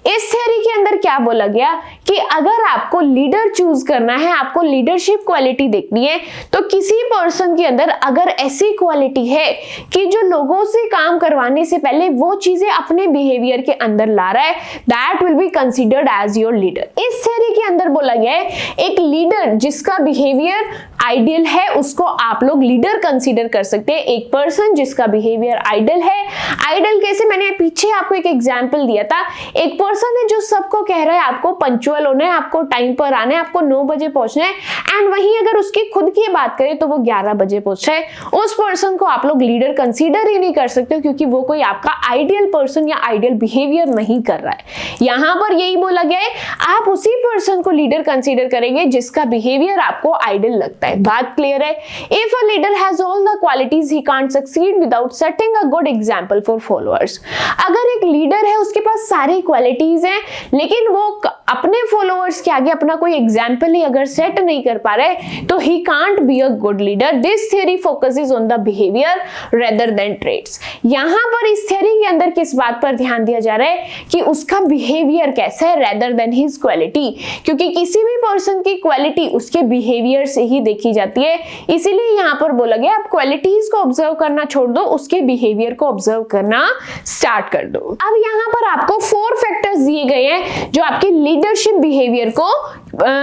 [SPEAKER 1] इस थ्योरी के अंदर क्या बोला गया कि अगर आपको लीडर चूज करना है, आपको लीडरशिप क्वालिटी देखनी है, तो किसी पर्सन के अंदर अगर ऐसी क्वालिटी है कि जो लोगों से काम करवाने से पहले वो चीजें अपने बिहेवियर के अंदर ला रहा है, that will be considered as your leader. इस थ्योरी के अंदर बोला गया है एक लीडर जिसका बिहेवियर आइडियल है उसको आप लोग लीडर कंसीडर कर सकते हैं। एक पर्सन जिसका बिहेवियर आइडियल है, आइडियल कैसे, मैंने पीछे आपको एक एग्जांपल दिया था। एक पर्सन है जो सबको कह रहा है आपको पंक्चुअल होना है, आपको टाइम पर आना है, आपको 9 बजे पहुंचना है, एंड वहीं अगर उसकी खुद की बात करें तो वो 11 बजे पहुंचा है। उस पर्सन को आप लोग लीडर कंसीडर ही नहीं कर सकते क्योंकि वो कोई आपका आइडियल पर्सन या आइडियल बिहेवियर नहीं कर रहा है। यहां पर यही बोला गया है आप उसी पर्सन को लीडर कंसीडर करेंगे जिसका बिहेवियर आपको आइडियल लगता है। बात क्लियर है? If a leader has all the qualities he can't succeed without setting a good example for followers. अगर एक लीडर है उसके पास सारी क्वालिटीज हैं लेकिन वो अपने फॉलोअर्स के आगे अपना कोई एग्जांपल ही अगर सेट नहीं कर पा रहे तो he can't be a good leader. This theory focuses on the behaviour rather than traits. यहां पर इस थ्योरी के अंदर किस बात पर ध्यान दिया जा रहा है कि उसका बिहेवियर कैसा है रेदर देन हिज क्वालिटी, क्योंकि किसी भी पर्सन की क्वालिटी उसके बिहेवियर से ही देखी जाती है। इसीलिए यहां पर बोला गया आप क्वालिटीज को ऑब्जर्व करना छोड़ दो, उसके बिहेवियर को ऑब्जर्व करना स्टार्ट कर दो। अब यहां पर आपको 4 फैक्टर्स दिए गए हैं जो आपके लीडरशिप बिहेवियर को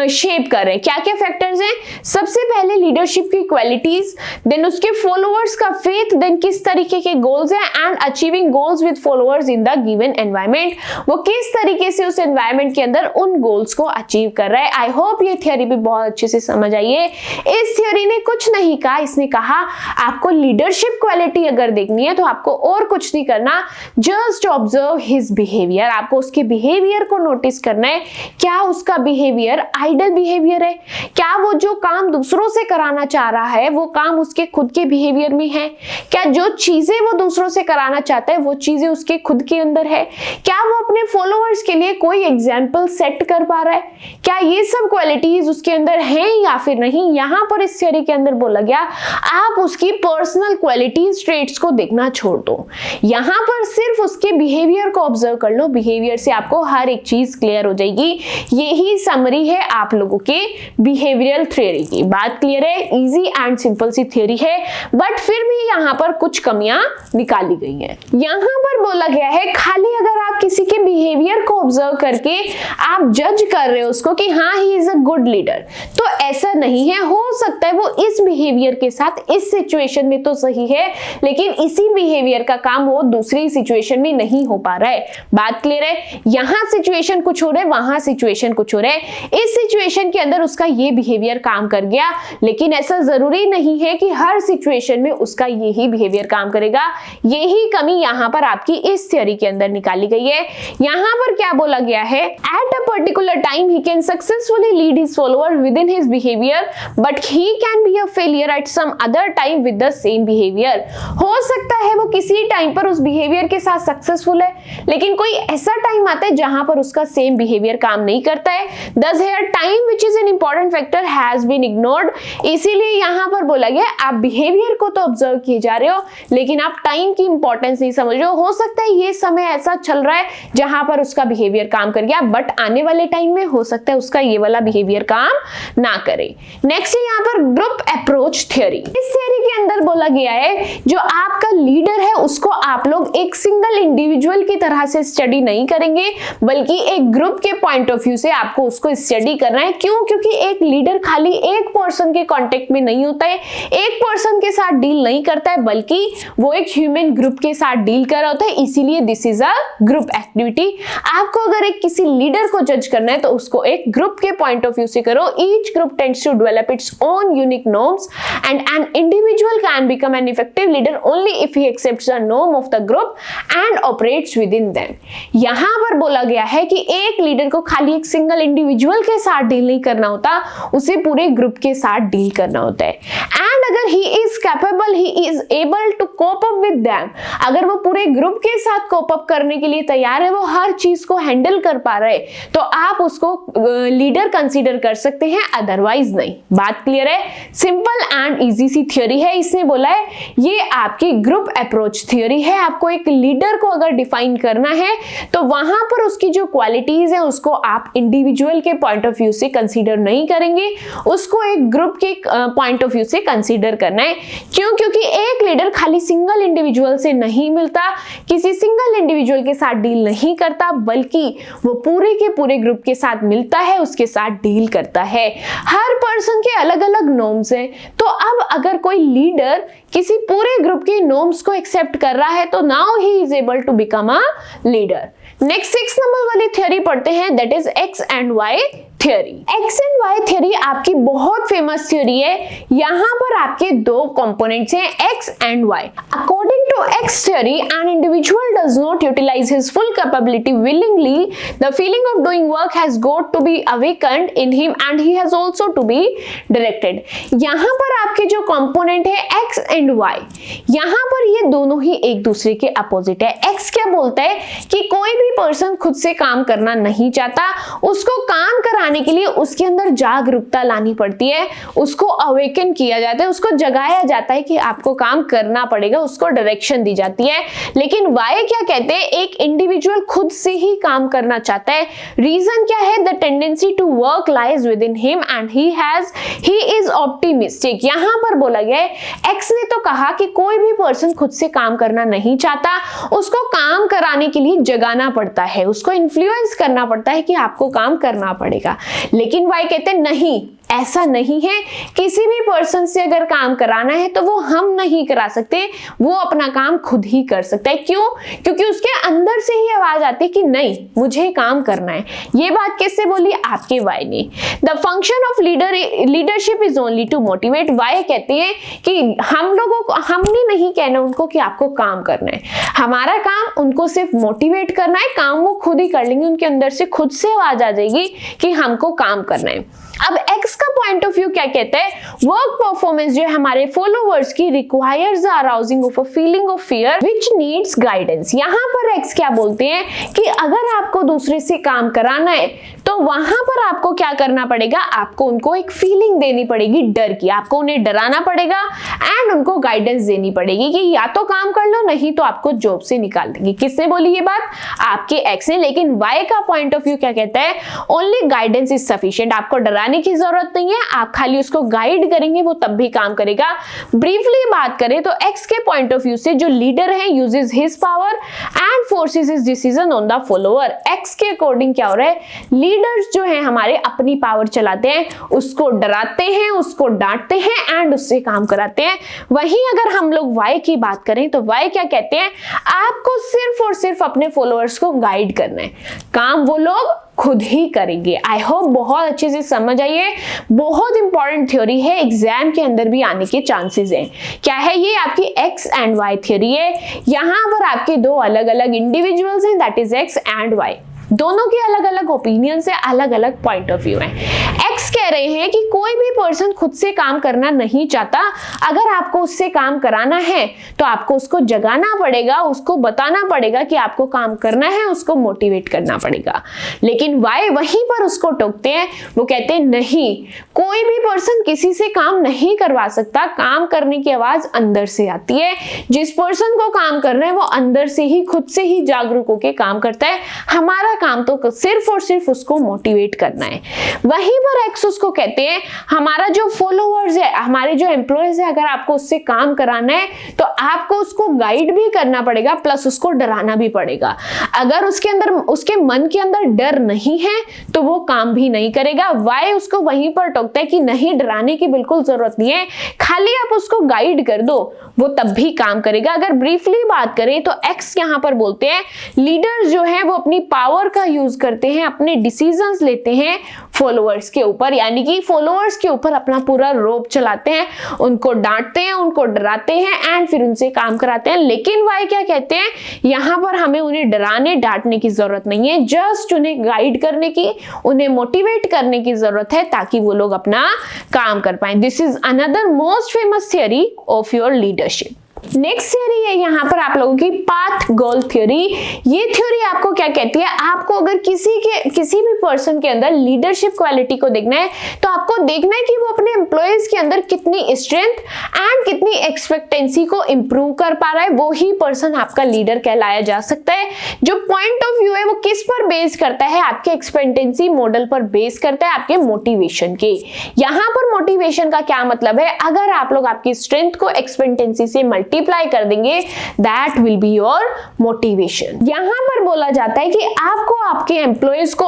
[SPEAKER 1] शेप कर रहे हैं। क्या क्या फैक्टर्स हैं? सबसे पहले लीडरशिप की क्वालिटीज, देन उसके फॉलोअर्स का फेथ, देन किस तरीके के गोल्स हैं, and achieving goals with followers in the given environment. वो किस तरीके से उस एनवायरनमेंट के अंदर उन गोल्स को अचीव कर रहा है। आई होप ये थ्योरी भी बहुत अच्छे से समझ आई है। इस थ्योरी ने कुछ नहीं कहा, इसने कहा आपको लीडरशिप क्वालिटी अगर देखनी है तो आपको और कुछ नहीं करना, जस्ट ऑब्जर्व हिज बिहेवियर। आपको उसके बिहेवियर को नोटिस करना है। क्या उसका बिहेवियर आइडियल बिहेवियर है? क्या वो जो काम दूसरों से कराना चाह रहा है वो काम उसके खुद के बिहेवियर में है? क्या जो चीजें वो दूसरों से कराना चाहता है वो चीजें उसके खुद के अंदर है? क्या वो अपने फॉलोअर्स के लिए कोई एग्जाम्पल सेट कर पा रहा है? क्या ये सब क्वालिटीज उसके अंदर हैं या फिर नहीं? यहां पर इस थ्योरी के अंदर बोला गया आप उसकी पर्सनल क्वालिटीज ट्रेट्स को देखना छोड़ दो, यहां पर सिर्फ उसके बिहेवियर को ऑब्जर्व कर लो। बिहेवियर से आपको हर एक चीज क्लियर हो जाएगी। यही समरी है आप लोगों के बिहेवियरल थ्योरी की। बात क्लियर है? इजी एंड सिंपल सी थ्योरी है, बट फिर भी यहाँ पर कुछ कमियां निकाली गई हैं। यहाँ पर बोला गया है खाली अगर आप किसी के बिहेवियर को ऑब्जर्व करके आप जज कर रहे हो उसको कि हाँ he is a good leader, तो ऐसा नहीं है। हो सकता है वो इस बिहेवियर के साथ इस सिचुएशन में तो सही है लेकिन इसी बिहेवियर का काम वो दूसरी सिचुएशन में नहीं हो पा रहा है। बात क्लियर है? यहाँ सिचुएशन कुछ हो रहा है, वहां सिचुएशन कुछ हो रहा है। इस सिचुएशन के अंदर उसका ये बिहेवियर काम कर गया लेकिन ऐसा जरूरी नहीं है कि हर सिचुएशन में उसका यही बिहेवियर काम करेगा। यही कमी यहाँ पर आपकी इस थ्योरी के अंदर निकाली गई है। यहाँ पर क्या बोला गया है, at a particular time he can successfully lead his follower within his behaviour but he can be a failure at some other time with the same behaviour. हो सकता है वो किसी टाइम पर उस बिहेवियर के साथ सक्सेसफुल है लेकिन कोई ऐसा टाइम आता है जहां पर उसका सेम बिहेवियर काम नहीं करता है। Thus here time which is an important factor has been ignored। इसीलिए यहाँ पर बोला गया आप बिहेवियर को तो ऑब्जर्व किए जा रहे हो लेकिन आप टाइम की इंपॉर्टेंस नहीं समझ रहे हो। हो सकता है ये समय ऐसा चल रहा है जहां पर उसका बिहेवियर काम कर गया बट आने वाले टाइम में हो सकता है उसका ये वाला बिहेवियर काम ना करे। नेक्स्ट है यहाँ पर ग्रुप अप्रोच थ्योरी। इस थ्योरी के अंदर बोला गया है जो आपका लीडर है उसको आप लोग एक सिंगल इंडिविजुअल की तरह से स्टडी नहीं करेंगे बल्कि एक ग्रुप के पॉइंट ऑफ व्यू से आपको उसको स्टडी करना है। क्यों? क्योंकि एक लीडर खाली एक पर्सन के कांटेक्ट में नहीं होता है, एक पर्सन के साथ डील नहीं करता है बल्कि वो एक ह्यूमन ग्रुप के साथ डील कर रहा होता है। इसीलिए this is a group activity. आपको अगर एक किसी लीडर को जज करना है तो उसको एक ग्रुप के पॉइंट ऑफ व्यू से करो। Each group tends to develop its own unique norms and an individual can become an effective leader only if he accepts the norm of the group and operates within them. यहां पर बोला गया है कि एक leader को खाली एक सिंगल इंडिविजुअल के साथ डील नहीं करना होता, उसे पूरे ग्रुप के साथ डील करना होता है। एंड अगर he is capable, he is able to cope up with them, अगर वो पूरे ग्रुप के साथ कोप अप करने के लिए तैयार है, वो हर चीज को हैंडल कर पा रहे, तो आप उसको लीडर कंसीडर कर सकते हैं, अदरवाइज नहीं। बात क्लियर है? Simple and easy C theory है। इसने बोला है ये आपकी ग्रुप अप्रोच थ्योरी है। आपको एक लीडर को अगर डिफाइन करना है तो वहां पर उसकी जो क्वालिटीज है उसको आप इंडिविजुअल के पॉइंट ऑफ व्यू से कंसीडर नहीं करेंगे, उसको एक ग्रुप के पॉइंट ऑफ व्यू से कंसीडर करना है। क्यों? क्योंकि एक लीडर खाली सिंगल इंडिविजुअल से नहीं मिलता, किसी सिंगल इंडिविजुअल के साथ डील नहीं करता, बल्कि वो पूरे के पूरे ग्रुप के साथ मिलता है, उसके साथ डील करता है। हर पर्सन के अलग अलग नॉर्म्स हैं, तो अब अगर कोई लीडर किसी पूरे ग्रुप के नॉर्म्स को एक्सेप्ट कर रहा है तो now he is able to become a leader. Next 6 नंबर वाली थ्योरी पढ़ते हैं, that is X and Y theory. X and Y theory आपकी बहुत फेमस थ्योरी है। यहां पर आपके दो कंपोनेंट्स हैं, X and Y. According to X theory, an individual does not utilise his full capability willingly, the feeling of doing work has got to be awakened in him and he has also to be directed। यहां पर आपके जो component है x and Y, यहां पर ये दोनों ही एक दूसरे के अपोजिट है। एक्स क्या बोलता है कि कोई भी पर्सन खुद से काम करना नहीं चाहता, उसको काम कराने के लिए उसके अंदर जागरूकता लानी पड़ती है, उसको अवेकन किया जाता है, उसको जगाया जाता है कि आपको काम करना पड़ेगा, उसको डायरेक्शन दी जाती है। लेकिन वाई क्या कहते हैं, एक इंडिविजुअल खुद से ही काम करना चाहता है। रीजन क्या है? The tendency to work lies within him and he is optimistic. यहां पर बोला गया है, एक्स ने तो कहा कि कोई भी पर्सन खुद से काम करना नहीं चाहता, उसको काम कराने के लिए जगाना पड़ता है, उसको इन्फ्लुएंस करना पड़ता है कि आपको काम करना पड़ेगा। लेकिन वाई कहते हैं नहीं, ऐसा नहीं है। किसी भी पर्सन से अगर काम कराना है तो वो हम नहीं करा सकते, वो अपना काम खुद ही कर सकता है। क्यों? क्योंकि उसके अंदर से ही आवाज आती है कि नहीं, मुझे काम करना है। ये बात किससे बोली? आपके वाई ने। The function of leadership is only to motivate. Y कहते हैं कि हम लोगों को, हमने नहीं कहना उनको कि आपको काम करना है, हमारा काम उनको सिर्फ मोटिवेट करना है, काम वो खुद ही कर लेंगे, उनके अंदर से खुद से आवाज आ जाएगी कि हमको काम करना है। अब एक्स का पॉइंट ऑफ व्यू क्या कहता है? वर्क परफॉर्मेंस जो है हमारे फॉलोअर्स की requires the arousing of a feeling of fear which needs guidance. यहां पर एक्स क्या बोलते हैं कि अगर आपको दूसरे से काम कराना है तो वहां पर आपको क्या करना पड़ेगा? आपको उनको एक फीलिंग देनी पड़ेगी डर की, आपको उन्हें डराना पड़ेगा एंड उनको गाइडेंस देनी पड़ेगी कि या तो काम कर लो, नहीं तो आपको जॉब से निकाल देंगे। किसने बोली ये बात? आपके एक्स ने। लेकिन वाई का पॉइंट ऑफ व्यू क्या कहता है? Only guidance is sufficient. आपको डराने की जरूरत नहीं है, आप खाली उसको गाइड करेंगे, वो तब भी काम करेगा। ब्रीफली बात करें तो एक्स के पॉइंट ऑफ व्यू से जो लीडर है uses his power and forces his decision on the follower. X के अकॉर्डिंग क्या हो रहा है? लीडर्स जो है हमारे अपनी पावर चलाते हैं, उसको डराते हैं, उसको डांटते हैं एंड उससे काम कराते हैं। वहीं अगर हम लोग वाई की बात करें तो वाई क्या कहते हैं? आपको सिर्फ और सिर्फ अपने फॉलोअर्स को गाइड करना है, काम वो लोग खुद ही करेंगे। आई होप बहुत अच्छे से समझ आई है। बहुत इंपॉर्टेंट थ्योरी है, एग्जाम के अंदर भी आने के चांसेस हैं। क्या है ये? आपकी एक्स एंड वाई थ्योरी है। यहां पर आपके दो अलग अलग इंडिविजुअल्स हैं, that is X and Y. दोनों के अलग अलग ओपिनियन से अलग अलग पॉइंट ऑफ व्यू है। एक्स कह रहे हैं कि कोई भी पर्सन खुद से काम करना नहीं चाहता, अगर आपको उससे काम कराना है तो आपको उसको जगाना पड़ेगा, उसको बताना पड़ेगा कि आपको काम करना है, उसको मोटिवेट करना पड़ेगा। लेकिन वाई वहीं पर उसको टोकते हैं, वो कहते हैं नहीं, कोई भी पर्सन किसी से काम नहीं करवा सकता, काम करने की आवाज अंदर से आती है। जिस पर्सन को काम करना है वो अंदर से ही, खुद से ही जागरूक होकर काम करता है। हमारा काम तो सिर्फ और सिर्फ उसको मोटिवेट करना है। वहीं पर एक्स उसको कहते हैं हमारा जो फॉलोअर्स है, हमारे जो एम्प्लॉयज है, अगर आपको उससे काम कराना है तो आपको उसको गाइड भी करना पड़ेगा प्लस उसको डराना भी पड़ेगा। अगर उसके अंदर, उसके मन के अंदर डर नहीं है तो वो काम भी नहीं करेगा। वाई उसको वहीं पर टोकता है कि नहीं, डराने की बिल्कुल जरूरत नहीं है, खाली आप उसको गाइड कर दो, वो तब भी काम करेगा। अगर ब्रीफली बात करें तो एक्स यहां पर बोलते हैं लीडर्स जो है वो अपनी पावर का यूज करते हैं, अपने डिसीजंस लेते हैं फॉलोअर्स के ऊपर, यानी कि फॉलोअर्स के ऊपर अपना पूरा रोब चलाते हैं, उनको डांटते हैं, उनको डराते हैं एंड फिर उनसे काम कराते हैं। लेकिन वाई क्या कहते हैं? यहां पर हमें उन्हें डराने डांटने की जरूरत नहीं है, जस्ट उन्हें गाइड करने की, उन्हें मोटिवेट करने की जरूरत है ताकि वो लोग अपना काम कर पाए। This is another most famous theory of your leadership. Next theory है यहाँ पर आप लोगों की पाथ गोल थ्योरी। ये थ्योरी आपको क्या कहती है, आपको अगर किसी भी पर्सन के अंदर लीडरशिप क्वालिटी को देखना है तो आपको देखना है कि वो अपने एम्प्लॉयज के अंदर कितनी स्ट्रेंथ एंड कितनी एक्सपेक्टेंसी को इंप्रूव कर पा रहा है, वो ही पर्सन आपका लीडर कहलाया जा सकता है। जो पॉइंट ऑफ व्यू है वो किस पर बेस करता है, आपके एक्सपेक्टेंसी मॉडल पर बेस करता है, आपके मोटिवेशन के। यहाँ पर मोटिवेशन का क्या मतलब है, अगर आप लोग आपकी स्ट्रेंथ को एक्सपेक्टेंसी से मल्टीप्लाई कर देंगे, that will be your motivation. यहां पर बोला जाता है कि आपको आपके एम्प्लॉयज को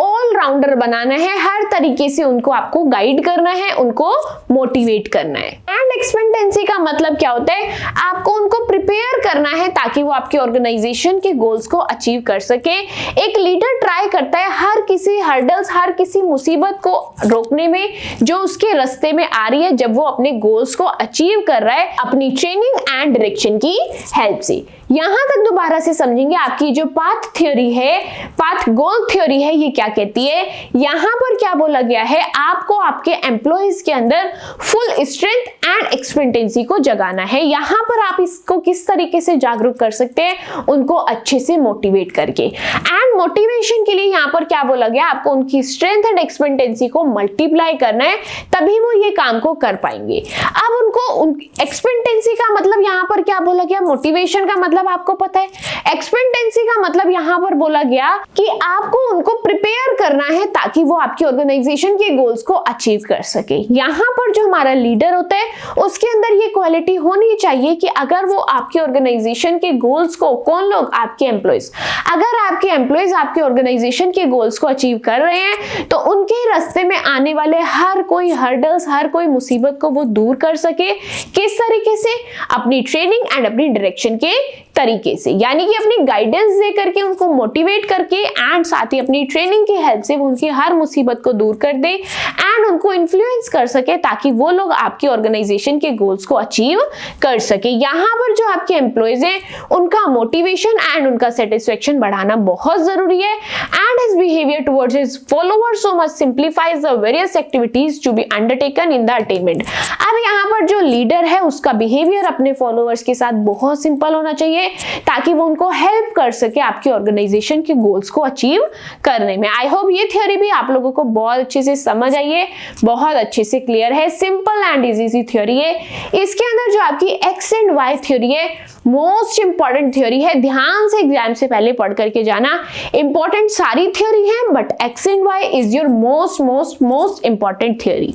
[SPEAKER 1] ऑल राउंडर बनाना है, हर तरीके से उनको आपको गाइड करना है, उनको मोटिवेट करना है। एंड एक्सपेक्टेंसी का मतलब क्या होता है, आपको उनको प्रिपेयर करना है ताकि वो आपके ऑर्गेनाइजेशन के गोल्स को अचीव कर सके। एक लीडर ट्राई करता है हर किसी हर्डल्स, हर किसी मुसीबत को रोकने में जो उसके रास्ते में आ रही है, जब वो अपने गोल्स को अचीव कर रहा है अपनी ट्रेनिंग एंड डायरेक्शन की हेल्प से। यहां तक दोबारा से समझेंगे आपकी जो पाथ थ्योरी है, पाथ गोल थ्योरी है, ये क्या कहती है। यहां पर क्या बोला गया है, आपको आपके एम्प्लॉयज के अंदर फुल स्ट्रेंथ एंड एक्सपेक्टेंसी को जगाना है। यहां पर आप इसको किस तरीके से जागरूक कर सकते हैं, उनको अच्छे से मोटिवेट करके। एंड मोटिवेशन के लिए यहां पर क्या बोला गया, आपको उनकी स्ट्रेंथ एंड एक्सपेक्टेंसी को मल्टीप्लाई करना है, तभी वो ये काम को कर पाएंगे। अब उनको एक्सपेक्टेंसी का मतलब यहां पर क्या बोला गया, मोटिवेशन का मतलब आपको पता है। एक्सपेक्टेंसी का मतलब यहां पर बोला गया कि आपको उनको प्रिपेयर करना है ताकि वो आपकी ऑर्गेनाइजेशन के गोल्स को अचीव कर सके। यहां पर जो हमारा लीडर होता है उसके अंदर ये क्वालिटी होनी चाहिए कि अगर वो आपकी ऑर्गेनाइजेशन के गोल्स को, कौन लोग, आपके एम्प्लॉयज, अगर आपके एम्प्लॉयज आपके ऑर्गेनाइजेशन के गोल्स को अचीव कर रहे हैं तो उनके रास्ते में आने वाले हर कोई हर्डल्स, हर कोई मुसीबत को वो दूर कर सके। किस तरीके से, अपनी ट्रेनिंग एंड अपनी डायरेक्शन के तरीके से, यानी कि अपनी गाइडेंस दे करके, उनको मोटिवेट करके एंड साथ ही अपनी ट्रेनिंग की हेल्प से वो उनकी हर मुसीबत को दूर कर दे एंड उनको इन्फ्लुएंस कर सके ताकि वो लोग आपकी ऑर्गेनाइजेशन के गोल्स को अचीव कर सके। यहाँ पर जो आपके एम्प्लॉयज हैं उनका मोटिवेशन एंड उनका सेटिस्फेक्शन बढ़ाना बहुत जरूरी है। And his behaviour towards his followers so much simplifies the various activities to be undertaken in the attainment. अब यहाँ पर जो लीडर है उसका बिहेवियर अपने फॉलोअर्स के साथ बहुत सिंपल होना चाहिए ताकि वो उनको हेल्प कर सके आपकी ऑर्गेनाइजेशन के गोल्स को अचीव करने में। आई होप ये थ्योरी भी आप लोगों को बहुत अच्छे से समझ आई है, बहुत अच्छे से क्लियर है, simple and easy C theory है। इसके अंदर जो आपकी एक्स एंड वाई थ्योरी है, मोस्ट इंपॉर्टेंट थ्योरी है, ध्यान से एग्जाम से पहले पढ़ करके जाना। इंपॉर्टेंट सारी थ्योरी है but X and Y is your most important theory.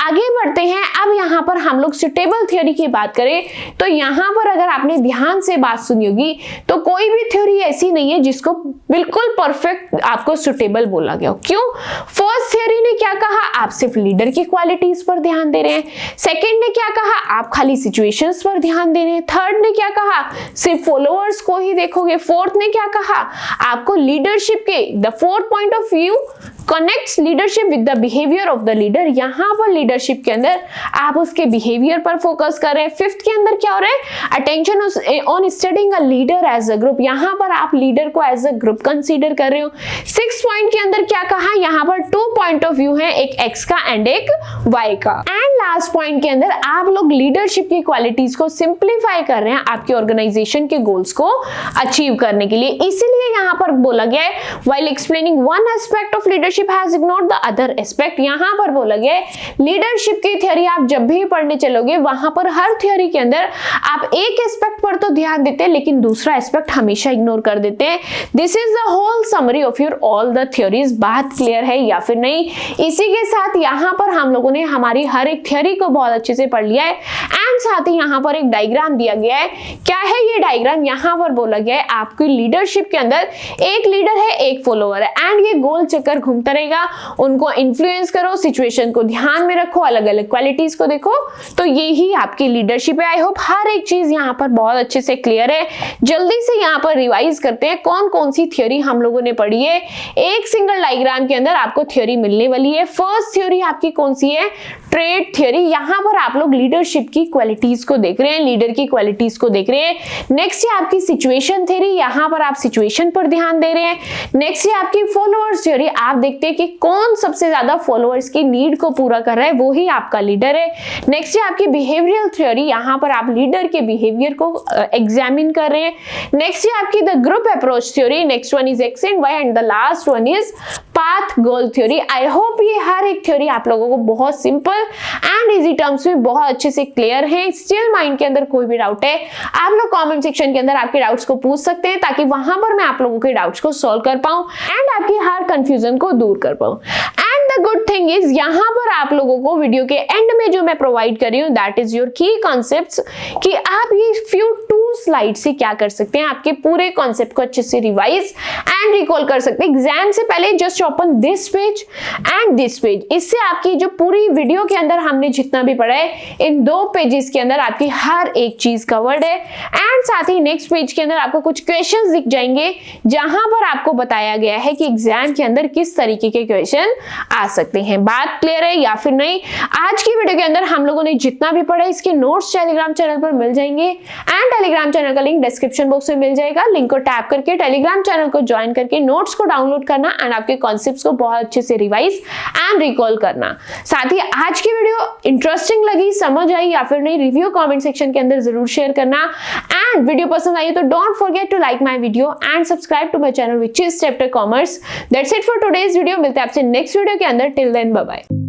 [SPEAKER 1] आगे बढ़ते हैं। अब यहाँ पर हम लोग सुटेबल थ्योरी की बात करें तो यहाँ पर अगर आपने ध्यान से बात सुनी होगी तो कोई भी थ्योरी ऐसी नहीं है जिसको बिल्कुल परफेक्ट आपको सुटेबल बोला गया हो। क्यों? फर्स्ट थ्योरी ने क्या कहा, आप सिर्फ लीडर की क्वालिटीज पर ध्यान दे रहे हैं। सेकंड ने क्या कहा, आप खाली सिचुएशंस पर ध्यान दे रहे हैं। थर्ड ने क्या कहा, सिर्फ फॉलोअर्स को ही देखोगे। फोर्थ ने क्या कहा, आपको लीडरशिप के the fourth point of view connects leadership with the behaviour of the leader. यहां पर लीडरशिप के अंदर आप उसके बिहेवियर पर फोकस कर रहे हैं। फिफ्थ के अंदर क्या हो रहा है, attention on studying a leader as a group. यहां पर आप लीडर को एज अ ग्रुप कंसीडर कर रहे हो। सिक्स पॉइंट के अंदर क्या कहा, यहां पर टू पॉइंट ऑफ व्यू है, एक एक्स का एंड एक वाई का। एंड लास्ट पॉइंट के अंदर आप लोग लीडरशिप की क्वालिटीज को सिंप्लीफाई कर रहे हैं आपकी ऑर्गेनाइजेशन के गोल्स को अचीव करने के लिए। इसीलिए यहां पर बोला गया है while explaining one aspect of leadership has ignored the other aspect। यहां पर बोला गया है लीडरशिप की थ्योरी आप जब भी पढ़ने चलोगे वहां पर हर थ्योरी के अंदर आप एक एस्पेक्ट पर तो ध्यान देते हैं लेकिन दूसरा एस्पेक्ट हमेशा इग्नोर कर देते हैं। This is the whole summary of your all the theories. बात क्लियर है या फिर नहीं? इसी के साथ यहां पर हम लोगों ने हमारी हर एक थ्योरी को बहुत अच्छे से पढ़ लिया है एंड साथ ही यहां पर एक डायग्राम दिया गया है। क्या है ये डायग्राम? यहां पर बोला गया है आपकी लीडरशिप के अंदर एक लीडर है, एक फॉलोअर है एंड ये गोल चक्कर घूमता रहेगा। उनको इन्फ्लुएंस करो, सिचुएशन को ध्यान में रखो, अलग अलग क्वालिटीज को देखो, तो ये ही आपकी लीडरशिप है। आई होप हर एक चीज यहाँ पर बहुत अच्छे से क्लियर है। जल्दी से यहाँ पर रिवाइज करते हैं कौन कौन सी थ्योरी हम लोगों ने पढ़ी है। एक सिंगल डायग्राम के अंदर आपको थ्योरी मिलने वाली है। फर्स्ट थ्योरी आपकी कौन सी है, ट्रेट थियोरी, यहाँ पर आप लोग लीडरशिप की क्वालिटीज को देख रहे हैं, लीडर की क्वालिटीज को देख रहे हैं। नेक्स्ट है आपकी सिचुएशन थ्योरी, यहाँ पर आप सिचुएशन पर ध्यान दे रहे हैं। नेक्स्ट है आपकी फॉलोअर्स थ्योरी, आप देखते हैं कि कौन सबसे ज्यादा फॉलोअर्स की नीड को पूरा कर रहा है, वो ही आपका लीडर है। नेक्स्ट है आपकी बिहेवियरल थ्योरी, यहाँ पर आप लीडर के बिहेवियर को एग्जामिन कर रहे हैं। नेक्स्ट है आपकी the group approach theory, next one is X and Y and the last one is path goal theory. I hope ये हर एक थ्योरी आप लोगों को बहुत सिंपल एंड इजी टर्म्स में बहुत अच्छे से क्लियर है। स्टिल माइंड के अंदर कोई भी डाउट है, आप लोग कमेंट सेक्शन के अंदर आपके डाउट्स को पूछ सकते हैं, ताकि वहां पर मैं आप लोगों के डाउट्स को सॉल्व कर पाऊं एंड आपकी हर कंफ्यूजन को दूर कर पाऊं। द गुड थिंग इज यहाँ पर आप लोगों को वीडियो के एंड में जो मैं प्रोवाइड कर रही हूँ दैट इज योर की कॉन्सेप्ट्स, कि आप ये फ्यू 2 स्लाइड से क्या कर सकते हैं, आपके पूरे कॉन्सेप्ट को अच्छे से रिवाइज एंड रिकॉल कर सकते हैं। एग्जाम से पहले just open this page and this page, इससे आपकी जो पूरी वीडियो के अंदर हमने जितना भी पढ़ा है इन 2 पेजेस के अंदर आपकी हर एक चीज कवर्ड है। एंड साथ ही नेक्स्ट पेज के अंदर आपको कुछ क्वेश्चंस दिख जाएंगे, जहां पर आपको बताया गया है कि एग्जाम के अंदर किस तरीके के क्वेश्चन आ सकते हैं। बात क्लियर है या फिर नहीं? आज की वीडियो के अंदर हम लोगों ने जितना भी पढ़ा इसके नोट्स टेलीग्राम चैनल पर मिल जाएंगे एंड टेलीग्राम चैनल का लिंक डिस्क्रिप्शन बॉक्स में मिल जाएगा। लिंक को टैप करके टेलीग्राम चैनल को ज्वाइन करके नोट्स को डाउनलोड करना एंड आपके कॉन्सेप्ट्स को बहुत अच्छे से रिवाइज एंड रिकॉल करना। साथ ही आज की वीडियो इंटरेस्टिंग लगी, समझ आई या फिर नहीं, रिव्यू कमेंट सेक्शन के अंदर जरूर शेयर करना। एंड वीडियो पसंद आई तो don't forget to like my video and subscribe to my channel which is chapter commerce. That's it for today's video. मिलते हैं आपसे नेक्स्ट वीडियो के अंदर। Till then bye bye.